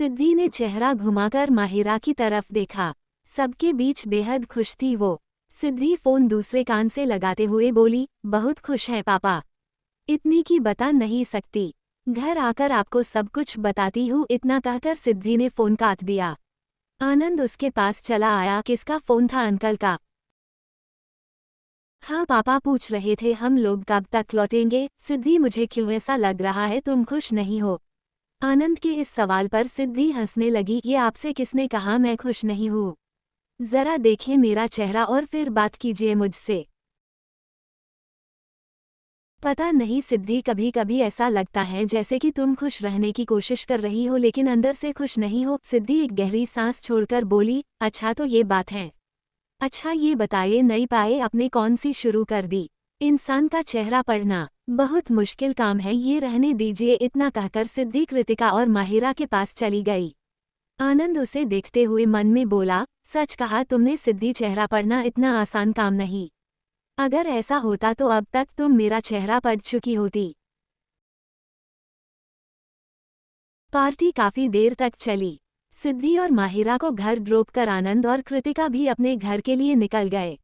सिद्धि ने चेहरा घुमाकर माहिरा की तरफ देखा। सबके बीच बेहद खुश थी वो। सिद्धि फोन दूसरे कान से लगाते हुए बोली, बहुत खुश है पापा। इतनी की बता नहीं सकती। घर आकर आपको सब कुछ बताती हूँ। इतना कहकर सिद्धि ने फोन काट दिया। आनंद उसके पास चला आया। किसका फोन था? अंकल का। हाँ पापा पूछ रहे थे हम लोग कब तक लौटेंगे। सिद्धि मुझे क्यों ऐसा लग रहा है तुम खुश नहीं हो? आनंद के इस सवाल पर सिद्धि हंसने लगी। ये आपसे किसने कहा मैं खुश नहीं हूँ? जरा देखें मेरा चेहरा और फिर बात कीजिए मुझसे। पता नहीं सिद्धि, कभी कभी ऐसा लगता है जैसे कि तुम खुश रहने की कोशिश कर रही हो लेकिन अंदर से खुश नहीं हो। सिद्धि एक गहरी सांस छोड़कर बोली, अच्छा तो ये बात है। अच्छा ये बताइए नई पाए आपने कौन सी शुरू कर दी? इंसान का चेहरा पढ़ना बहुत मुश्किल काम है, ये रहने दीजिए। इतना कहकर सिद्धि कृतिका और माहिरा के पास चली गई। आनंद उसे देखते हुए मन में बोला, सच कहा तुमने सिद्धि, चेहरा पढ़ना इतना आसान काम नहीं। अगर ऐसा होता तो अब तक तुम मेरा चेहरा पढ़ चुकी होती। पार्टी काफी देर तक चली। सिद्धि और माहिरा को घर ड्रॉप कर आनंद और कृतिका भी अपने घर के लिए निकल गए।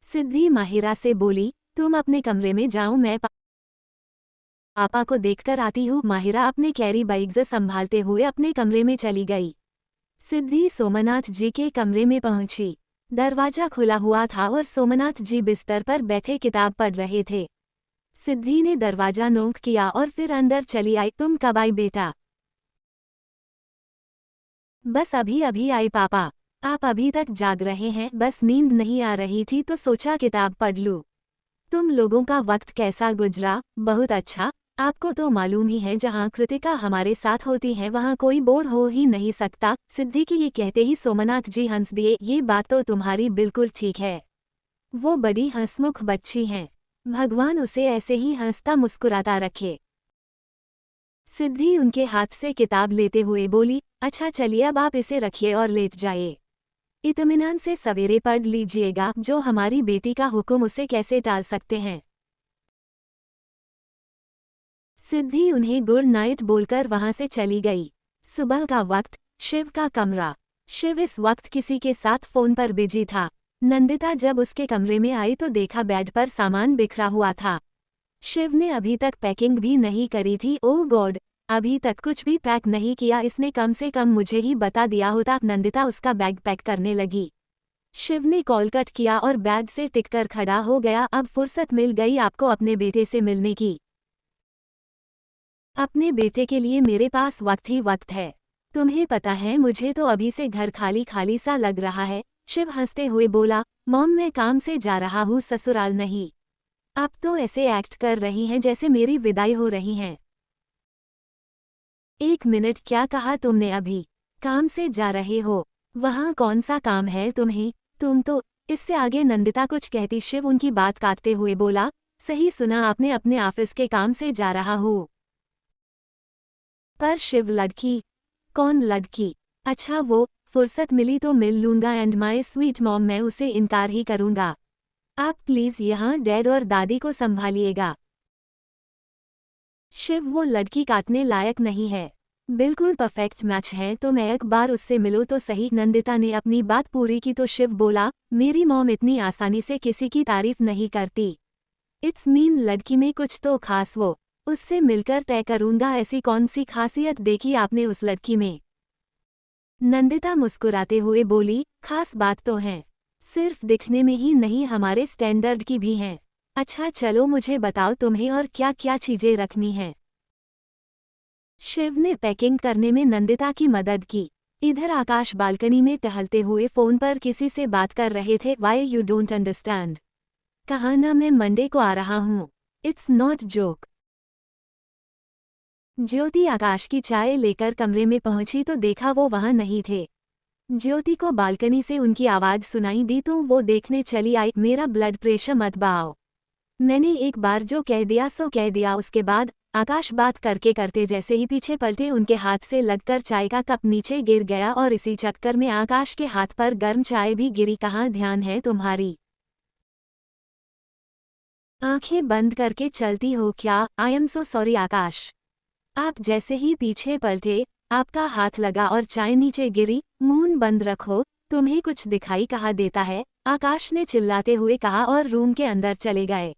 सिद्धि माहिरा से बोली, तुम अपने कमरे में जाओ, मैं पापा को देखकर आती हूँ। माहिरा अपने कैरी बैग्स संभालते हुए अपने कमरे में चली गई। सिद्धि सोमनाथ जी के कमरे में पहुंची। दरवाजा खुला हुआ था और सोमनाथ जी बिस्तर पर बैठे किताब पढ़ रहे थे। सिद्धि ने दरवाजा नोक किया और फिर अंदर चली आई। तुम कब आई बेटा? बस अभी अभी आई पापा। आप अभी तक जाग रहे हैं? बस नींद नहीं आ रही थी तो सोचा किताब पढ़ लूं। तुम लोगों का वक्त कैसा गुजरा? बहुत अच्छा। आपको तो मालूम ही है जहाँ कृतिका हमारे साथ होती है वहाँ कोई बोर हो ही नहीं सकता। सिद्धि की ये कहते ही सोमनाथ जी हंस दिए। ये बात तो तुम्हारी बिल्कुल ठीक है। वो बड़ी हंसमुख बच्ची हैं। भगवान उसे ऐसे ही हंसता मुस्कुराता रखे। सिद्धि उनके हाथ से किताब लेते हुए बोली, अच्छा चलिए अब आप इसे रखिए और लेट जाइए। इत्मीनान से सवेरे पढ़ लीजिएगा। जो हमारी बेटी का हुक्म उसे कैसे टाल सकते हैं। सिद्धि उन्हें गुड नाइट बोलकर वहां से चली गई। सुबह का वक्त, शिव का कमरा। शिव इस वक्त किसी के साथ फोन पर बिजी था। नंदिता जब उसके कमरे में आई तो देखा बेड पर सामान बिखरा हुआ था। शिव ने अभी तक पैकिंग भी नहीं करी थी। ओह गॉड, अभी तक कुछ भी पैक नहीं किया इसने, कम से कम मुझे ही बता दिया होता। नंदिता उसका बैग पैक करने लगी। शिव ने कॉल कट किया और बैग से टिककर खड़ा हो गया। अब फुर्सत मिल गई आपको अपने बेटे से मिलने की। अपने बेटे के लिए मेरे पास वक्त ही वक्त है। तुम्हें पता है मुझे तो अभी से घर खाली खाली सा लग रहा है। शिव हंसते हुए बोला, मॉम मैं काम से जा रहा हूँ, ससुराल नहीं। आप तो ऐसे एक्ट कर रही हैं जैसे मेरी विदाई हो रही है। एक मिनट, क्या कहा तुमने अभी? काम से जा रहे हो? वहाँ कौन सा काम है तुम्हें? तुम तो। इससे आगे नंदिता कुछ कहती शिव उनकी बात काटते हुए बोला, सही सुना आपने, अपने ऑफिस के काम से जा रहा हूँ। पर शिव, लड़की? कौन लड़की? अच्छा वो, फुर्सत मिली तो मिल लूंगा। एंड माय स्वीट मॉम, मैं उसे इनकार ही करूंगा। आप प्लीज यहाँ डैड और दादी को संभालिएगा। शिव, वो लड़की काटने लायक नहीं है। बिल्कुल परफेक्ट मैच है, तो मैं एक बार उससे मिलो तो सही। नंदिता ने अपनी बात पूरी की तो शिव बोला, मेरी मॉम इतनी आसानी से किसी की तारीफ नहीं करती। इट्स मीन लड़की में कुछ तो खास, वो उससे मिलकर तय करूंगा। ऐसी कौन सी खासियत देखी आपने उस लड़की में? नंदिता मुस्कुराते हुए बोली, खास बात तो है। सिर्फ दिखने में ही नहीं, हमारे स्टैंडर्ड की भी है। अच्छा चलो मुझे बताओ तुम्हें और क्या क्या चीजें रखनी है। शिव ने पैकिंग करने में नंदिता की मदद की। इधर आकाश बालकनी में टहलते हुए फोन पर किसी से बात कर रहे थे। Why you don't understand? कहा ना मैं मंडे को आ रहा हूँ। It's not joke. Jyoti Akash की चाय लेकर कमरे में पहुंची तो देखा वो वहां नहीं थे। ज्योति को बालकनी से उनकी आवाज सुनाई दी तो वो देखने चली आई। मेरा ब्लड प्रेशर मत बढ़ाओ, मैंने एक बार जो कह दिया सो कह दिया। उसके बाद आकाश बात करके करते जैसे ही पीछे पलटे, उनके हाथ से लगकर चाय का कप नीचे गिर गया और इसी चक्कर में आकाश के हाथ पर गर्म चाय भी गिरी। कहाँ ध्यान है तुम्हारी? आंखें बंद करके चलती हो क्या? आई एम सो सॉरी आकाश। आप जैसे ही पीछे पलटे, आपका हाथ लगा और चाय नीचे गिरी। मुंह बंद रखो, तुम्हें कुछ दिखाई कहा देता है, आकाश ने चिल्लाते हुए कहा और रूम के अंदर चले गए।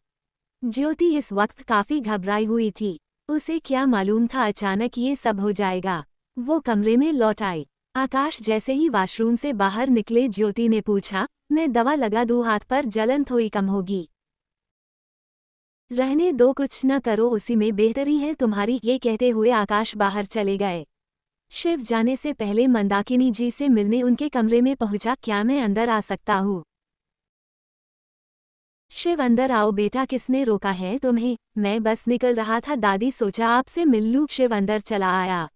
ज्योति इस वक्त काफी घबराई हुई थी। उसे क्या मालूम था अचानक ये सब हो जाएगा। वो कमरे में लौट आई। आकाश जैसे ही वॉशरूम से बाहर निकले ज्योति ने पूछा, मैं दवा लगा दूं, हाथ पर जलन थोड़ी कम होगी? रहने दो, कुछ न करो, उसी में बेहतरी है तुम्हारी। ये कहते हुए आकाश बाहर चले गए। शिव जाने से पहले मंदाकिनी जी से मिलने उनके कमरे में पहुंचा। क्या मैं अंदर आ सकता हूँ? शिव अंदर आओ बेटा, किसने रोका है तुम्हें? मैं बस निकल रहा था दादी, सोचा आपसे मिल लूं। शिव अंदर चला आया।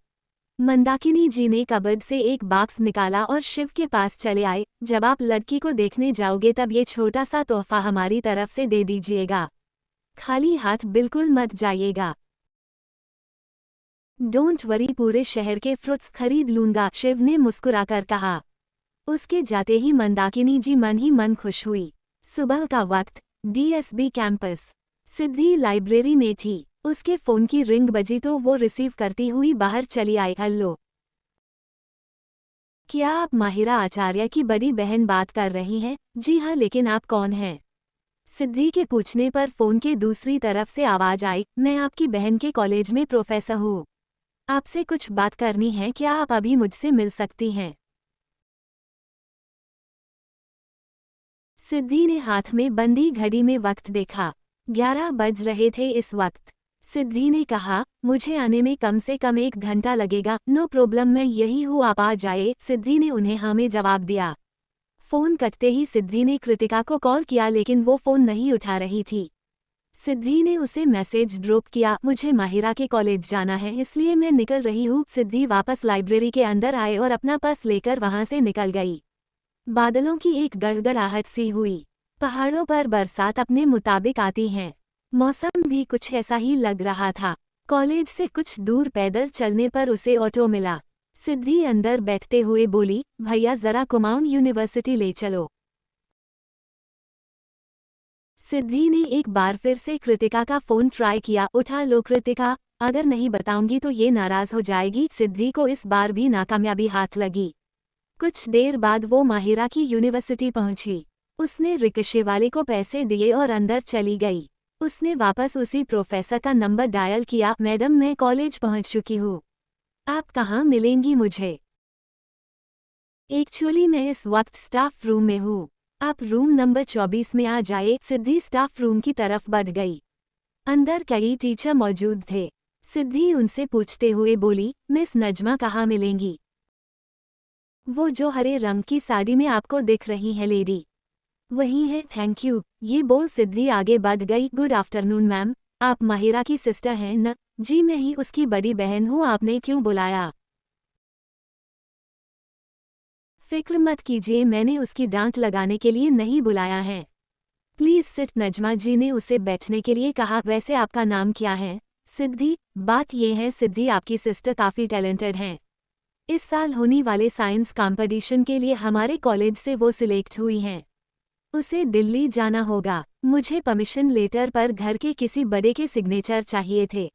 मंदाकिनी जी ने कबर्ड से एक बॉक्स निकाला और शिव के पास चले आए। जब आप लड़की को देखने जाओगे तब ये छोटा सा तोहफा हमारी तरफ से दे दीजिएगा, खाली हाथ बिल्कुल मत जाइएगा। डोंट वरी, पूरे शहर के फ्रूट्स खरीद लूंगा, शिव ने मुस्कुराकर कहा। उसके जाते ही मंदाकिनी जी मन ही मन खुश हुई। सुबह का वक्त, डीएसबी कैंपस। सिद्धि लाइब्रेरी में थी। उसके फोन की रिंग बजी तो वो रिसीव करती हुई बाहर चली आई। हेलो, क्या आप माहिरा आचार्य की बड़ी बहन बात कर रही हैं? जी हाँ, लेकिन आप कौन हैं? सिद्धि के पूछने पर फोन के दूसरी तरफ से आवाज आई, मैं आपकी बहन के कॉलेज में प्रोफेसर हूँ। आपसे कुछ बात करनी है, क्या आप अभी मुझसे मिल सकती हैं? सिद्धि ने हाथ में बंदी घड़ी में वक्त देखा। 11 बज रहे थे इस वक्त। सिद्धि ने कहा, मुझे आने में कम से कम 1 घंटा लगेगा। नो प्रॉब्लम, मैं यही हूँ, आप आ जाए। सिद्धि ने उन्हें हाँ में जवाब दिया। फोन कटते ही सिद्धि ने कृतिका को कॉल किया, लेकिन वो फोन नहीं उठा रही थी। सिद्धि ने उसे मैसेज ड्रॉप किया, मुझे माहिरा के कॉलेज जाना है, इसलिए मैं निकल रही हूँ। सिद्धि वापस लाइब्रेरी के अंदर आए और अपना पर्स लेकर वहां से निकल गई। बादलों की एक गड़गड़ाहट सी हुई। पहाड़ों पर बरसात अपने मुताबिक आती है। मौसम भी कुछ ऐसा ही लग रहा था। कॉलेज से कुछ दूर पैदल चलने पर उसे ऑटो मिला। सिद्धि अंदर बैठते हुए बोली, भैया जरा कुमाऊन यूनिवर्सिटी ले चलो। सिद्धि ने एक बार फिर से कृतिका का फोन ट्राई किया। उठा लो कृतिका, अगर नहीं बताऊंगी तो ये नाराज हो जाएगी। सिद्धि को इस बार भी नाकामयाबी हाथ लगी। कुछ देर बाद वो माहिरा की यूनिवर्सिटी पहुंची। उसने रिक्शे वाले को पैसे दिए और अंदर चली गई। उसने वापस उसी प्रोफेसर का नंबर डायल किया, मैडम मैं कॉलेज पहुंच चुकी हूँ, आप कहाँ मिलेंगी मुझे? एक्चुअली मैं इस वक्त स्टाफ रूम में हूँ, आप रूम नंबर 24 में आ जाए। सिद्धि स्टाफ रूम की तरफ बढ़ गई। अंदर कई टीचर मौजूद थे। सिद्धि उनसे पूछते हुए बोली, मिस नजमा कहाँ मिलेंगी? वो जो हरे रंग की साड़ी में आपको दिख रही है लेडी, वही है। थैंक यू, ये बोल सिद्धि आगे बढ़ गई। गुड आफ्टरनून मैम, आप माहिरा की सिस्टर हैं न? जी मैं ही उसकी बड़ी बहन हूँ, आपने क्यों बुलाया? फिक्र मत कीजिए, मैंने उसकी डांट लगाने के लिए नहीं बुलाया है। Please sit. नजमा जी ने उसे बैठने के लिए कहा। वैसे आपका नाम क्या है? सिद्धि। बात ये है सिद्धि, आपकी सिस्टर काफ़ी टैलेंटेड हैं। इस साल होने वाले साइंस कंपटीशन के लिए हमारे कॉलेज से वो सिलेक्ट हुई हैं। उसे दिल्ली जाना होगा। मुझे परमिशन लेटर पर घर के किसी बड़े के सिग्नेचर चाहिए थे।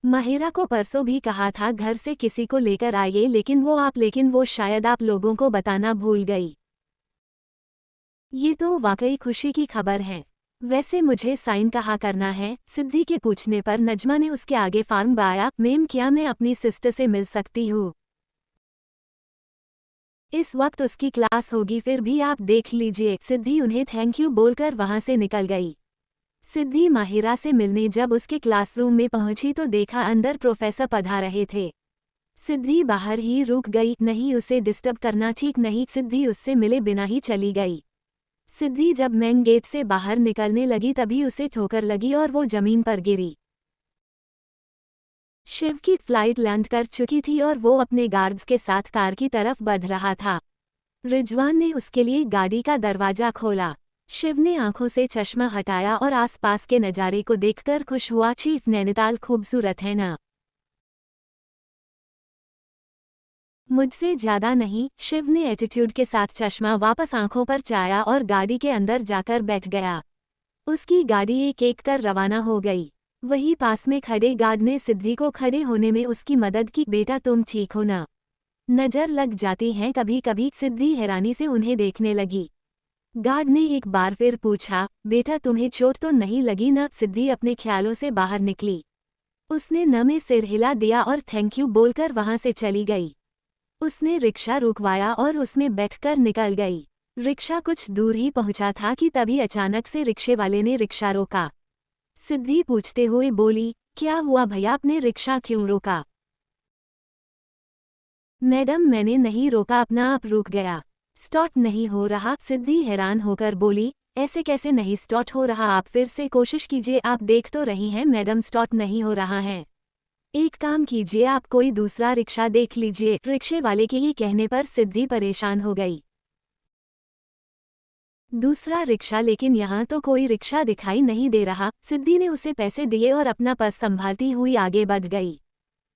माहिरा को परसों भी कहा था घर से किसी को लेकर आइए, लेकिन वो शायद आप लोगों को बताना भूल गई। ये तो वाकई खुशी की खबर है। वैसे मुझे साइन कहाँ करना है? सिद्धि के पूछने पर नजमा ने उसके आगे फॉर्म बाया। मैम क्या मैं अपनी सिस्टर से मिल सकती हूँ? इस वक्त उसकी क्लास होगी, फिर भी आप देख लीजिए। सिद्धि उन्हें थैंक यू बोलकर वहां से निकल गई। सिद्धि माहिरा से मिलने जब उसके क्लासरूम में पहुंची तो देखा अंदर प्रोफेसर पढ़ा रहे थे। सिद्धि बाहर ही रुक गई, नहीं उसे डिस्टर्ब करना ठीक नहीं। सिद्धि उससे मिले बिना ही चली गई। सिद्धि जब मेन गेट से बाहर निकलने लगी तभी उसे ठोकर लगी और वो जमीन पर गिरी। शिव की फ्लाइट लैंड कर चुकी थी और वो अपने गार्ड्स के साथ कार की तरफ बढ़ रहा था। रिजवान ने उसके लिए गाड़ी का दरवाजा खोला। शिव ने आंखों से चश्मा हटाया और आसपास के नज़ारे को देखकर खुश हुआ। चीफ, नैनीताल खूबसूरत है ना? मुझसे ज्यादा नहीं। शिव ने एटीट्यूड के साथ चश्मा वापस आंखों पर चाया और गाड़ी के अंदर जाकर बैठ गया। उसकी गाड़ी एक एक कर रवाना हो गई। वही पास में खड़े गार्ड ने सिद्धि को खड़े होने में उसकी मदद की। बेटा तुम ठीक हो ना? नजर लग जाती हैं कभी कभी। सिद्धि हैरानी से उन्हें देखने लगी। गार्ड ने एक बार फिर पूछा, बेटा तुम्हें चोट तो नहीं लगी ना? सिद्धि अपने ख्यालों से बाहर निकली। उसने नमे सिर हिला दिया और थैंक यू बोलकर वहां से चली गई। उसने रिक्शा रुकवाया और उसमें बैठकर निकल गई। रिक्शा कुछ दूर ही पहुंचा था कि तभी अचानक से रिक्शे वाले ने रिक्शा रोका। सिद्धि पूछते हुए बोली, क्या हुआ भैया, आपने रिक्शा क्यों रोका? मैडम मैंने नहीं रोका, अपना आप रुक गया। स्टार्ट नहीं हो रहा? सिद्धि हैरान होकर बोली, ऐसे कैसे नहीं स्टार्ट हो रहा? आप फिर से कोशिश कीजिए। आप देख तो रही हैं मैडम स्टार्ट नहीं हो रहा है। एक काम कीजिए, आप कोई दूसरा रिक्शा देख लीजिए। रिक्शे वाले के ही कहने पर सिद्धि परेशान हो गई। दूसरा रिक्शा? लेकिन यहाँ तो कोई रिक्शा दिखाई नहीं दे रहा। सिद्धि ने उसे पैसे दिए और अपना पर्स संभालती हुई आगे बढ़ गई।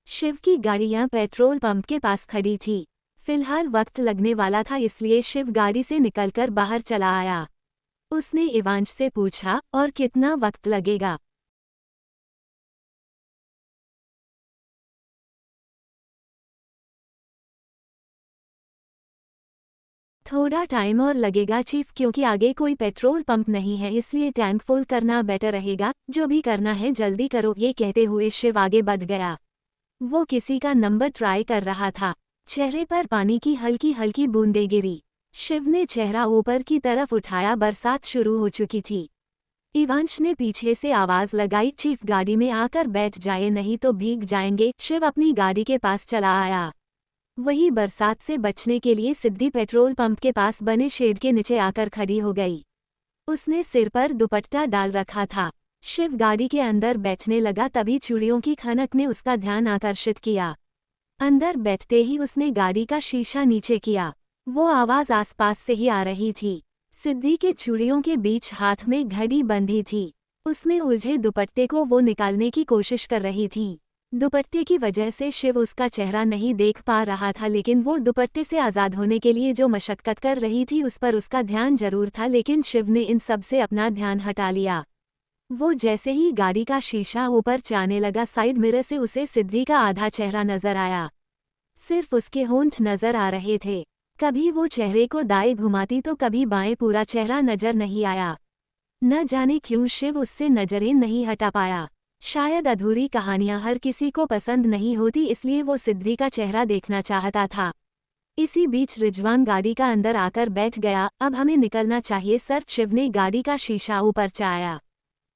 शिव की गाड़ियां पेट्रोल पंप के पास खड़ी थी। फिलहाल वक्त लगने वाला था, इसलिए शिव गाड़ी से निकलकर बाहर चला आया। उसने इवांश से पूछा, और कितना वक्त लगेगा? थोड़ा टाइम और लगेगा चीफ, क्योंकि आगे कोई पेट्रोल पंप नहीं है, इसलिए टैंक फुल करना बेटर रहेगा। जो भी करना है जल्दी करो। ये कहते हुए शिव आगे बढ़ गया। वो किसी का नंबर ट्राई कर रहा था। चेहरे पर पानी की हल्की हल्की बूंदें गिरी। शिव ने चेहरा ऊपर की तरफ उठाया। बरसात शुरू हो चुकी थी। इवांश ने पीछे से आवाज लगाई, चीफ गाड़ी में आकर बैठ जाए नहीं तो भीग जाएंगे। शिव अपनी गाड़ी के पास चला आया। वही बरसात से बचने के लिए सिद्धि पेट्रोल पंप के पास बने शेड के नीचे आकर खड़ी हो गई। उसने सिर पर दुपट्टा डाल रखा था। शिव गाड़ी के अंदर बैठने लगा, तभी चूड़ियों की खनक ने उसका ध्यान आकर्षित किया। अंदर बैठते ही उसने गाड़ी का शीशा नीचे किया। वो आवाज आसपास से ही आ रही थी। सिद्धि के चूड़ियों के बीच हाथ में घड़ी बंधी थी। उसमें उलझे दुपट्टे को वो निकालने की कोशिश कर रही थी। दुपट्टे की वजह से शिव उसका चेहरा नहीं देख पा रहा था, लेकिन वो दुपट्टे से आज़ाद होने के लिए जो मशक्कत कर रही थी उस पर उसका ध्यान जरूर था, लेकिन शिव ने इन सब से अपना ध्यान हटा लिया। वो जैसे ही गाड़ी का शीशा ऊपर जाने लगा, साइड मिरर से उसे सिद्धि का आधा चेहरा नजर आया। सिर्फ उसके होंठ नजर आ रहे थे। कभी वो चेहरे को दाएं घुमाती तो कभी बाएं, पूरा चेहरा नजर नहीं आया। न जाने क्यों शिव उससे नजरें नहीं हटा पाया। शायद अधूरी कहानियां हर किसी को पसंद नहीं होती, इसलिए वो सिद्धि का चेहरा देखना चाहता था। इसी बीच रिजवान गाड़ी का अंदर आकर बैठ गया। अब हमें निकलना चाहिए सर। शिव ने गाड़ी का शीशा ऊपर चाया।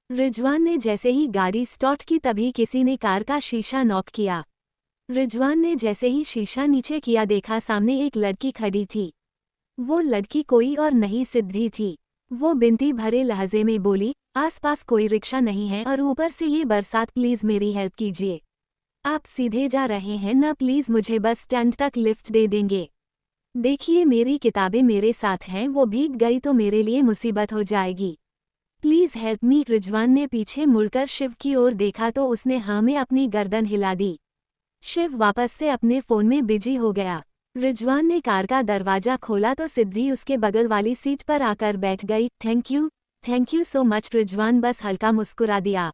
रिजवान ने जैसे ही गाड़ी स्टार्ट की तभी किसी ने कार का शीशा नॉक किया। रिजवान ने जैसे ही शीशा नीचे किया, देखा सामने एक लड़की खड़ी थी। वो लड़की कोई और नहीं सिद्धि थी। वो बिनती भरे लहजे में बोली, आसपास कोई रिक्शा नहीं है और ऊपर से ये बरसात, प्लीज मेरी हेल्प कीजिए। आप सीधे जा रहे हैं ना? प्लीज मुझे बस स्टैंड तक लिफ्ट दे देंगे? देखिए मेरी किताबें मेरे साथ हैं, वो भीग गई तो मेरे लिए मुसीबत हो जाएगी। Please help me. रिजवान ने पीछे मुड़कर शिव की ओर देखा तो उसने हाँ में अपनी गर्दन हिला दी। शिव वापस से अपने फोन में बिजी हो गया। रिजवान ने कार का दरवाजा खोला तो सिद्धि उसके बगल वाली सीट पर आकर बैठ गई। Thank you so much. Rizwan बस हल्का मुस्कुरा दिया।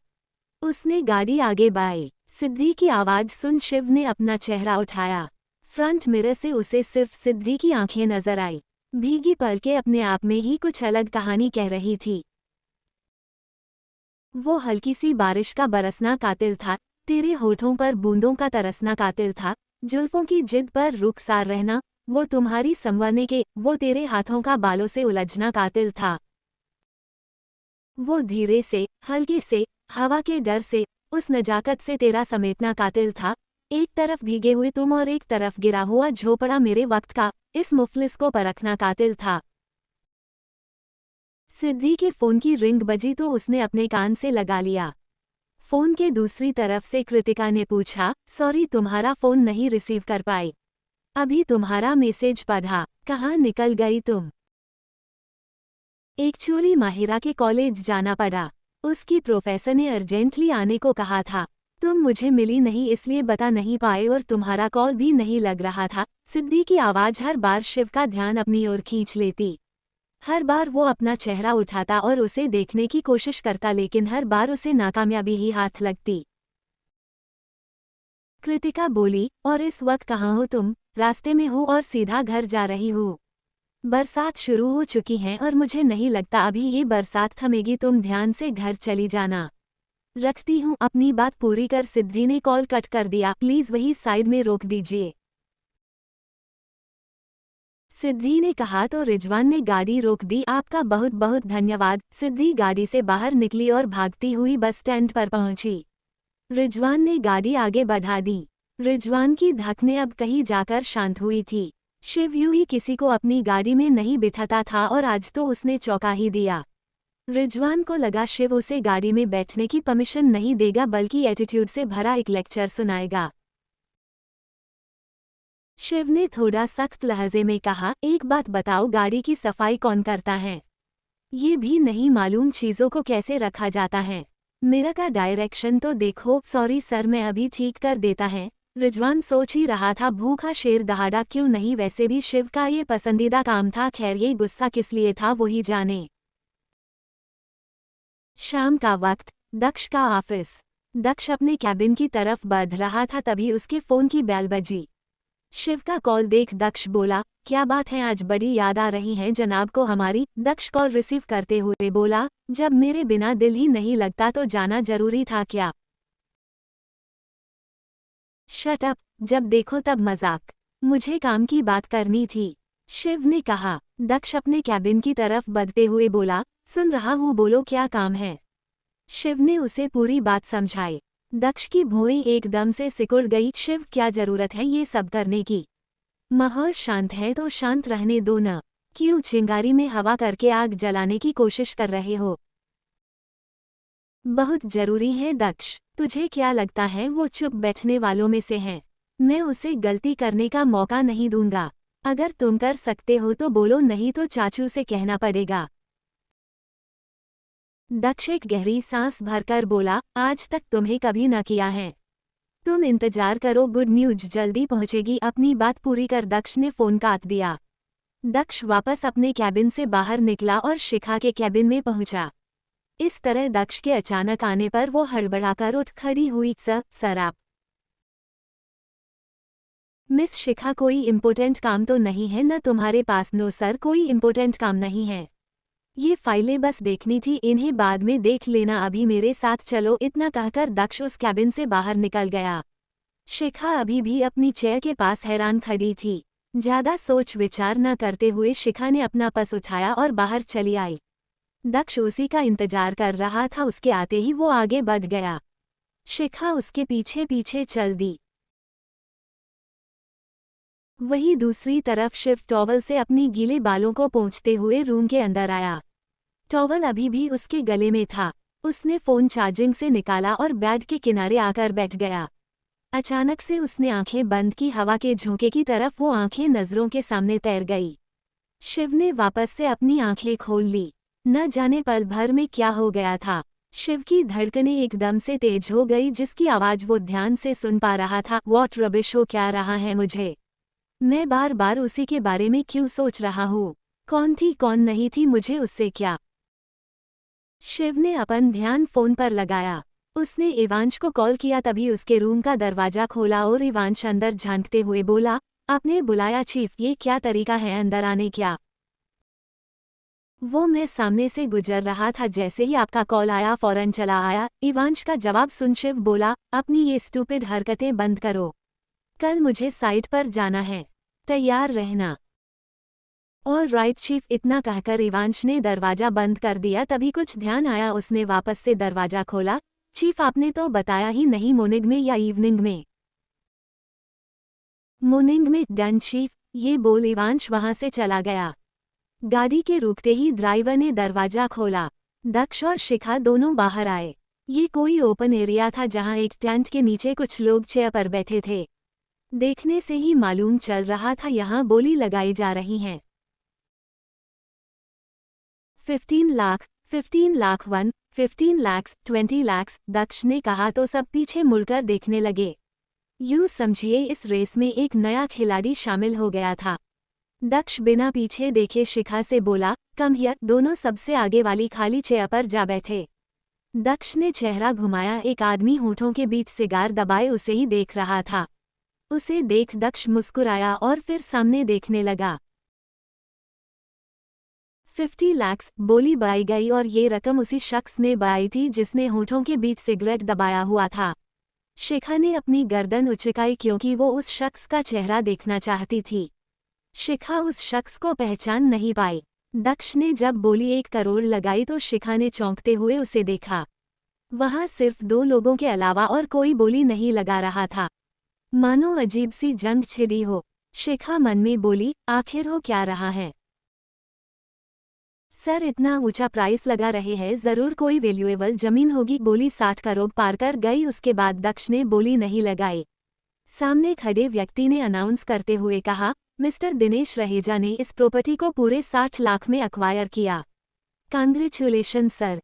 उसने गाड़ी आगे बढ़ाई। सिद्धि की आवाज सुन शिव ने अपना चेहरा उठाया। फ्रंट मिरर से उसे सिर्फ सिद्धि की आंखें नजर आई। भीगी पलकें अपने आप में ही कुछ अलग कहानी कह रही थी। वो हल्की सी बारिश का बरसना कातिल था। तेरे होठों पर बूंदों का तरसना कातिल था। जुल्फों की जिद पर रुखसार रहना, वो तुम्हारी संवरने के, वो तेरे हाथों का बालों से उलझना कातिल था। वो धीरे से, हल्के से, हवा के डर से, उस नजाकत से तेरा समेटना कातिल था। एक तरफ भीगे हुए तुम और एक तरफ गिरा हुआ झोपड़ा मेरे वक्त का, इस मुफलिस को परखना कातिल था। सिद्धि के फोन की रिंग बजी तो उसने अपने कान से लगा लिया। फोन के दूसरी तरफ से कृतिका ने पूछा, सॉरी तुम्हारा फोन नहीं रिसीव कर पाई। अभी तुम्हारा मैसेज पढ़ा। कहाँ निकल गई तुम? एक्चुअली माहिरा के कॉलेज जाना पड़ा। उसकी प्रोफेसर ने अर्जेंटली आने को कहा था। तुम मुझे मिली नहीं इसलिए बता नहीं पाए और तुम्हारा कॉल भी नहीं लग रहा था। सिद्धि की आवाज हर बार शिव का ध्यान अपनी ओर खींच लेती। हर बार वो अपना चेहरा उठाता और उसे देखने की कोशिश करता, लेकिन हर बार उसे नाकामयाबी ही हाथ लगती। कृतिका बोली, और इस वक्त कहाँ हो तुम? रास्ते में हूँ और सीधा घर जा रही हूँ। बरसात शुरू हो चुकी है और मुझे नहीं लगता अभी ये बरसात थमेगी, तुम ध्यान से घर चली जाना। रखती हूँ। अपनी बात पूरी कर सिद्धि ने कॉल कट कर दिया। प्लीज वही साइड में रोक दीजिए। सिद्धि ने कहा तो रिजवान ने गाड़ी रोक दी। आपका बहुत बहुत धन्यवाद। सिद्धि गाड़ी से बाहर निकली और भागती हुई बस स्टैंड पर पहुंची। रिजवान ने गाड़ी आगे बढ़ा दी। रिजवान की धड़कनें अब कहीं जाकर शांत हुई थी। शिव यूं ही किसी को अपनी गाड़ी में नहीं बिठाता था और आज तो उसने चौंका ही दिया। रिजवान को लगा शिव उसे गाड़ी में बैठने की परमिशन नहीं देगा, बल्कि एटीट्यूड से भरा एक लेक्चर सुनाएगा। शिव ने थोड़ा सख्त लहजे में कहा, एक बात बताओ, गाड़ी की सफाई कौन करता है? ये भी नहीं मालूम चीज़ों को कैसे रखा जाता है? मेरा का डायरेक्शन तो देखो। सॉरी सर, मैं अभी ठीक कर देता है। रिजवान सोच ही रहा था, भूखा शेर दहाड़ा क्यों नहीं, वैसे भी शिव का ये पसंदीदा काम था। खैर ये गुस्सा किस लिए था वो ही जाने। शाम का वक्त, दक्ष का ऑफिस। दक्ष अपने कैबिन की तरफ बढ़ रहा था, तभी उसके फोन की बेल बजी। शिव का कॉल देख दक्ष बोला, क्या बात है, आज बड़ी याद आ रही है जनाब को हमारी? दक्ष कॉल रिसीव करते हुए बोला, जब मेरे बिना दिल ही नहीं लगता तो जाना जरूरी था क्या? शट अप, जब देखो तब मजाक। मुझे काम की बात करनी थी, शिव ने कहा। दक्ष अपने कैबिन की तरफ बढ़ते हुए बोला, सुन रहा हूँ, बोलो क्या काम है? शिव ने उसे पूरी बात समझाई। दक्ष की भौहें एकदम से सिकुड़ गई। शिव, क्या जरूरत है ये सब करने की? माहौल शांत है तो शांत रहने दो न। क्यों चिंगारी में हवा करके आग जलाने की कोशिश कर रहे हो? बहुत जरूरी है दक्ष। तुझे क्या लगता है वो चुप बैठने वालों में से है? मैं उसे गलती करने का मौका नहीं दूंगा। अगर तुम कर सकते हो तो बोलो, नहीं तो चाचू से कहना पड़ेगा। दक्ष एक गहरी सांस भरकर बोला, आज तक तुम्हें कभी न किया है। तुम इंतजार करो, गुड न्यूज जल्दी पहुंचेगी। अपनी बात पूरी कर दक्ष ने फोन काट दिया। दक्ष वापस अपने कैबिन से बाहर निकला और शिखा के कैबिन में पहुंचा। इस तरह दक्ष के अचानक आने पर वो हड़बड़ाकर उठ खड़ी हुई। सर आप? मिस शिखा, कोई इम्पोर्टेंट काम तो नहीं है न तुम्हारे पास? नो सर, कोई इम्पोर्टेंट काम नहीं है। ये फाइलें बस देखनी थी, इन्हें बाद में देख लेना, अभी मेरे साथ चलो। इतना कहकर दक्ष उस कैबिन से बाहर निकल गया। शिखा अभी भी अपनी चेयर के पास हैरान खड़ी थी। ज्यादा सोच विचार न करते हुए शिखा ने अपना पर्स उठाया और बाहर चली आई। दक्ष उसी का इंतजार कर रहा था, उसके आते ही वो आगे बढ़ गया। शिखा उसके पीछे पीछे चल दी। वहीं दूसरी तरफ शिव टॉवल से अपनी गीले बालों को पोंछते हुए रूम के अंदर आया। टॉवल अभी भी उसके गले में था। उसने फोन चार्जिंग से निकाला और बेड के किनारे आकर बैठ गया। अचानक से उसने आंखें बंद की। हवा के झोंके की तरफ वो आंखें नजरों के सामने तैर गई। शिव ने वापस से अपनी आंखें खोल ली। न जाने पल भर में क्या हो गया था। शिव की धड़कनें एकदम से तेज हो गई, जिसकी आवाज वो ध्यान से सुन पा रहा था। व्हाट रबिश हो क्या रहा है मुझे? मैं बार बार उसी के बारे में क्यों सोच रहा हूँ? कौन थी कौन नहीं थी, मुझे उससे क्या? शिव ने अपन ध्यान फोन पर लगाया। उसने इवांश को कॉल किया, तभी उसके रूम का दरवाजा खोला और इवांश अंदर झांकते हुए बोला, आपने बुलाया चीफ? ये क्या तरीका है अंदर आने क्या? वो मैं सामने से गुजर रहा था, जैसे ही आपका कॉल आया फौरन चला आया। इवांश का जवाब सुन शिव बोला, अपनी ये स्टूपिड हरकतें बंद करो। कल मुझे साइट पर जाना है, तैयार रहना। All right chief. इतना कहकर इवांश ने दरवाजा बंद कर दिया। तभी कुछ ध्यान आया, उसने वापस से दरवाजा खोला। चीफ, आपने तो बताया ही नहीं, मॉर्निंग में या इवनिंग में? मॉर्निंग में। Done chief. ये बोल इवांश वहां से चला गया। गाड़ी के रुकते ही ड्राइवर ने दरवाजा खोला। दक्ष और शिखा दोनों बाहर आए। ये कोई ओपन एरिया था जहां एक टेंट के नीचे कुछ लोग चेयर पर बैठे थे। देखने से ही मालूम चल रहा था यहाँ बोली लगाई जा रही हैं। 15 लाख, 15 लाख 1, 15 lakhs, 20 lakhs, दक्ष ने कहा तो सब पीछे मुड़कर देखने लगे। यूं समझिए इस रेस में एक नया खिलाड़ी शामिल हो गया था। दक्ष बिना पीछे देखे शिखा से बोला, कम हियर। दोनों सबसे आगे वाली खाली चेयर पर जा बैठे। दक्ष ने चेहरा घुमाया। एक आदमी होठों के बीच सिगार दबाए उसे ही देख रहा था। उसे देख दक्ष मुस्कुराया और फिर सामने देखने लगा। 50 लाख बोली बाई गई और ये रकम उसी शख्स ने बाई थी जिसने होठों के बीच सिगरेट दबाया हुआ था। शिखा ने अपनी गर्दन उचकाई क्योंकि वो उस शख्स का चेहरा देखना चाहती थी। शिखा उस शख्स को पहचान नहीं पाई। दक्ष ने जब बोली 1 करोड़ लगाई तो शिखा ने चौंकते हुए उसे देखा। वहां सिर्फ 2 लोगों के अलावा और कोई बोली नहीं लगा रहा था। मानो अजीब सी जंग छिड़ी हो। शिखा मन में बोली, आखिर हो क्या रहा है? सर इतना ऊंचा प्राइस लगा रहे हैं, जरूर कोई वैल्यूएबल जमीन होगी। बोली 60 करोड़ पार कर गई। उसके बाद दक्ष ने बोली नहीं लगाई। सामने खड़े व्यक्ति ने अनाउंस करते हुए कहा, मिस्टर दिनेश रहेजा ने इस प्रॉपर्टी को पूरे 60 लाख में एक्वायर किया। Congratulation sir.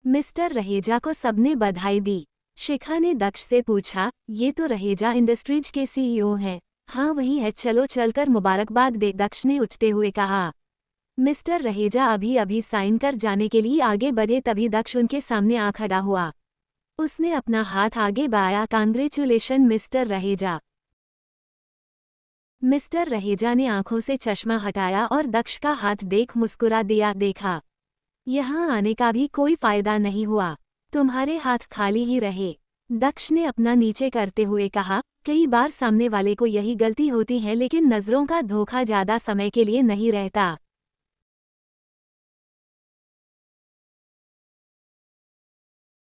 मिस्टर रहेजा को सबने बधाई दी। शिखा ने दक्ष से पूछा, ये तो रहेजा इंडस्ट्रीज के सीईओ हैं। हाँ वही है, चलो चलकर मुबारकबाद दे। दक्ष ने उठते हुए कहा। मिस्टर रहेजा अभी अभी साइन कर जाने के लिए आगे बढ़े तभी दक्ष उनके सामने आ खड़ा हुआ। उसने अपना हाथ आगे बढ़ाया। Congratulation mister Raheja. Mister Raheja ने आंखों से चश्मा हटाया और दक्ष का हाथ देख मुस्कुरा दिया। देखा, यहाँ आने का भी कोई फायदा नहीं हुआ, तुम्हारे हाथ खाली ही रहे। दक्ष ने अपना नीचे करते हुए कहा, कई बार सामने वाले को यही गलती होती है, लेकिन नजरों का धोखा ज्यादा समय के लिए नहीं रहता।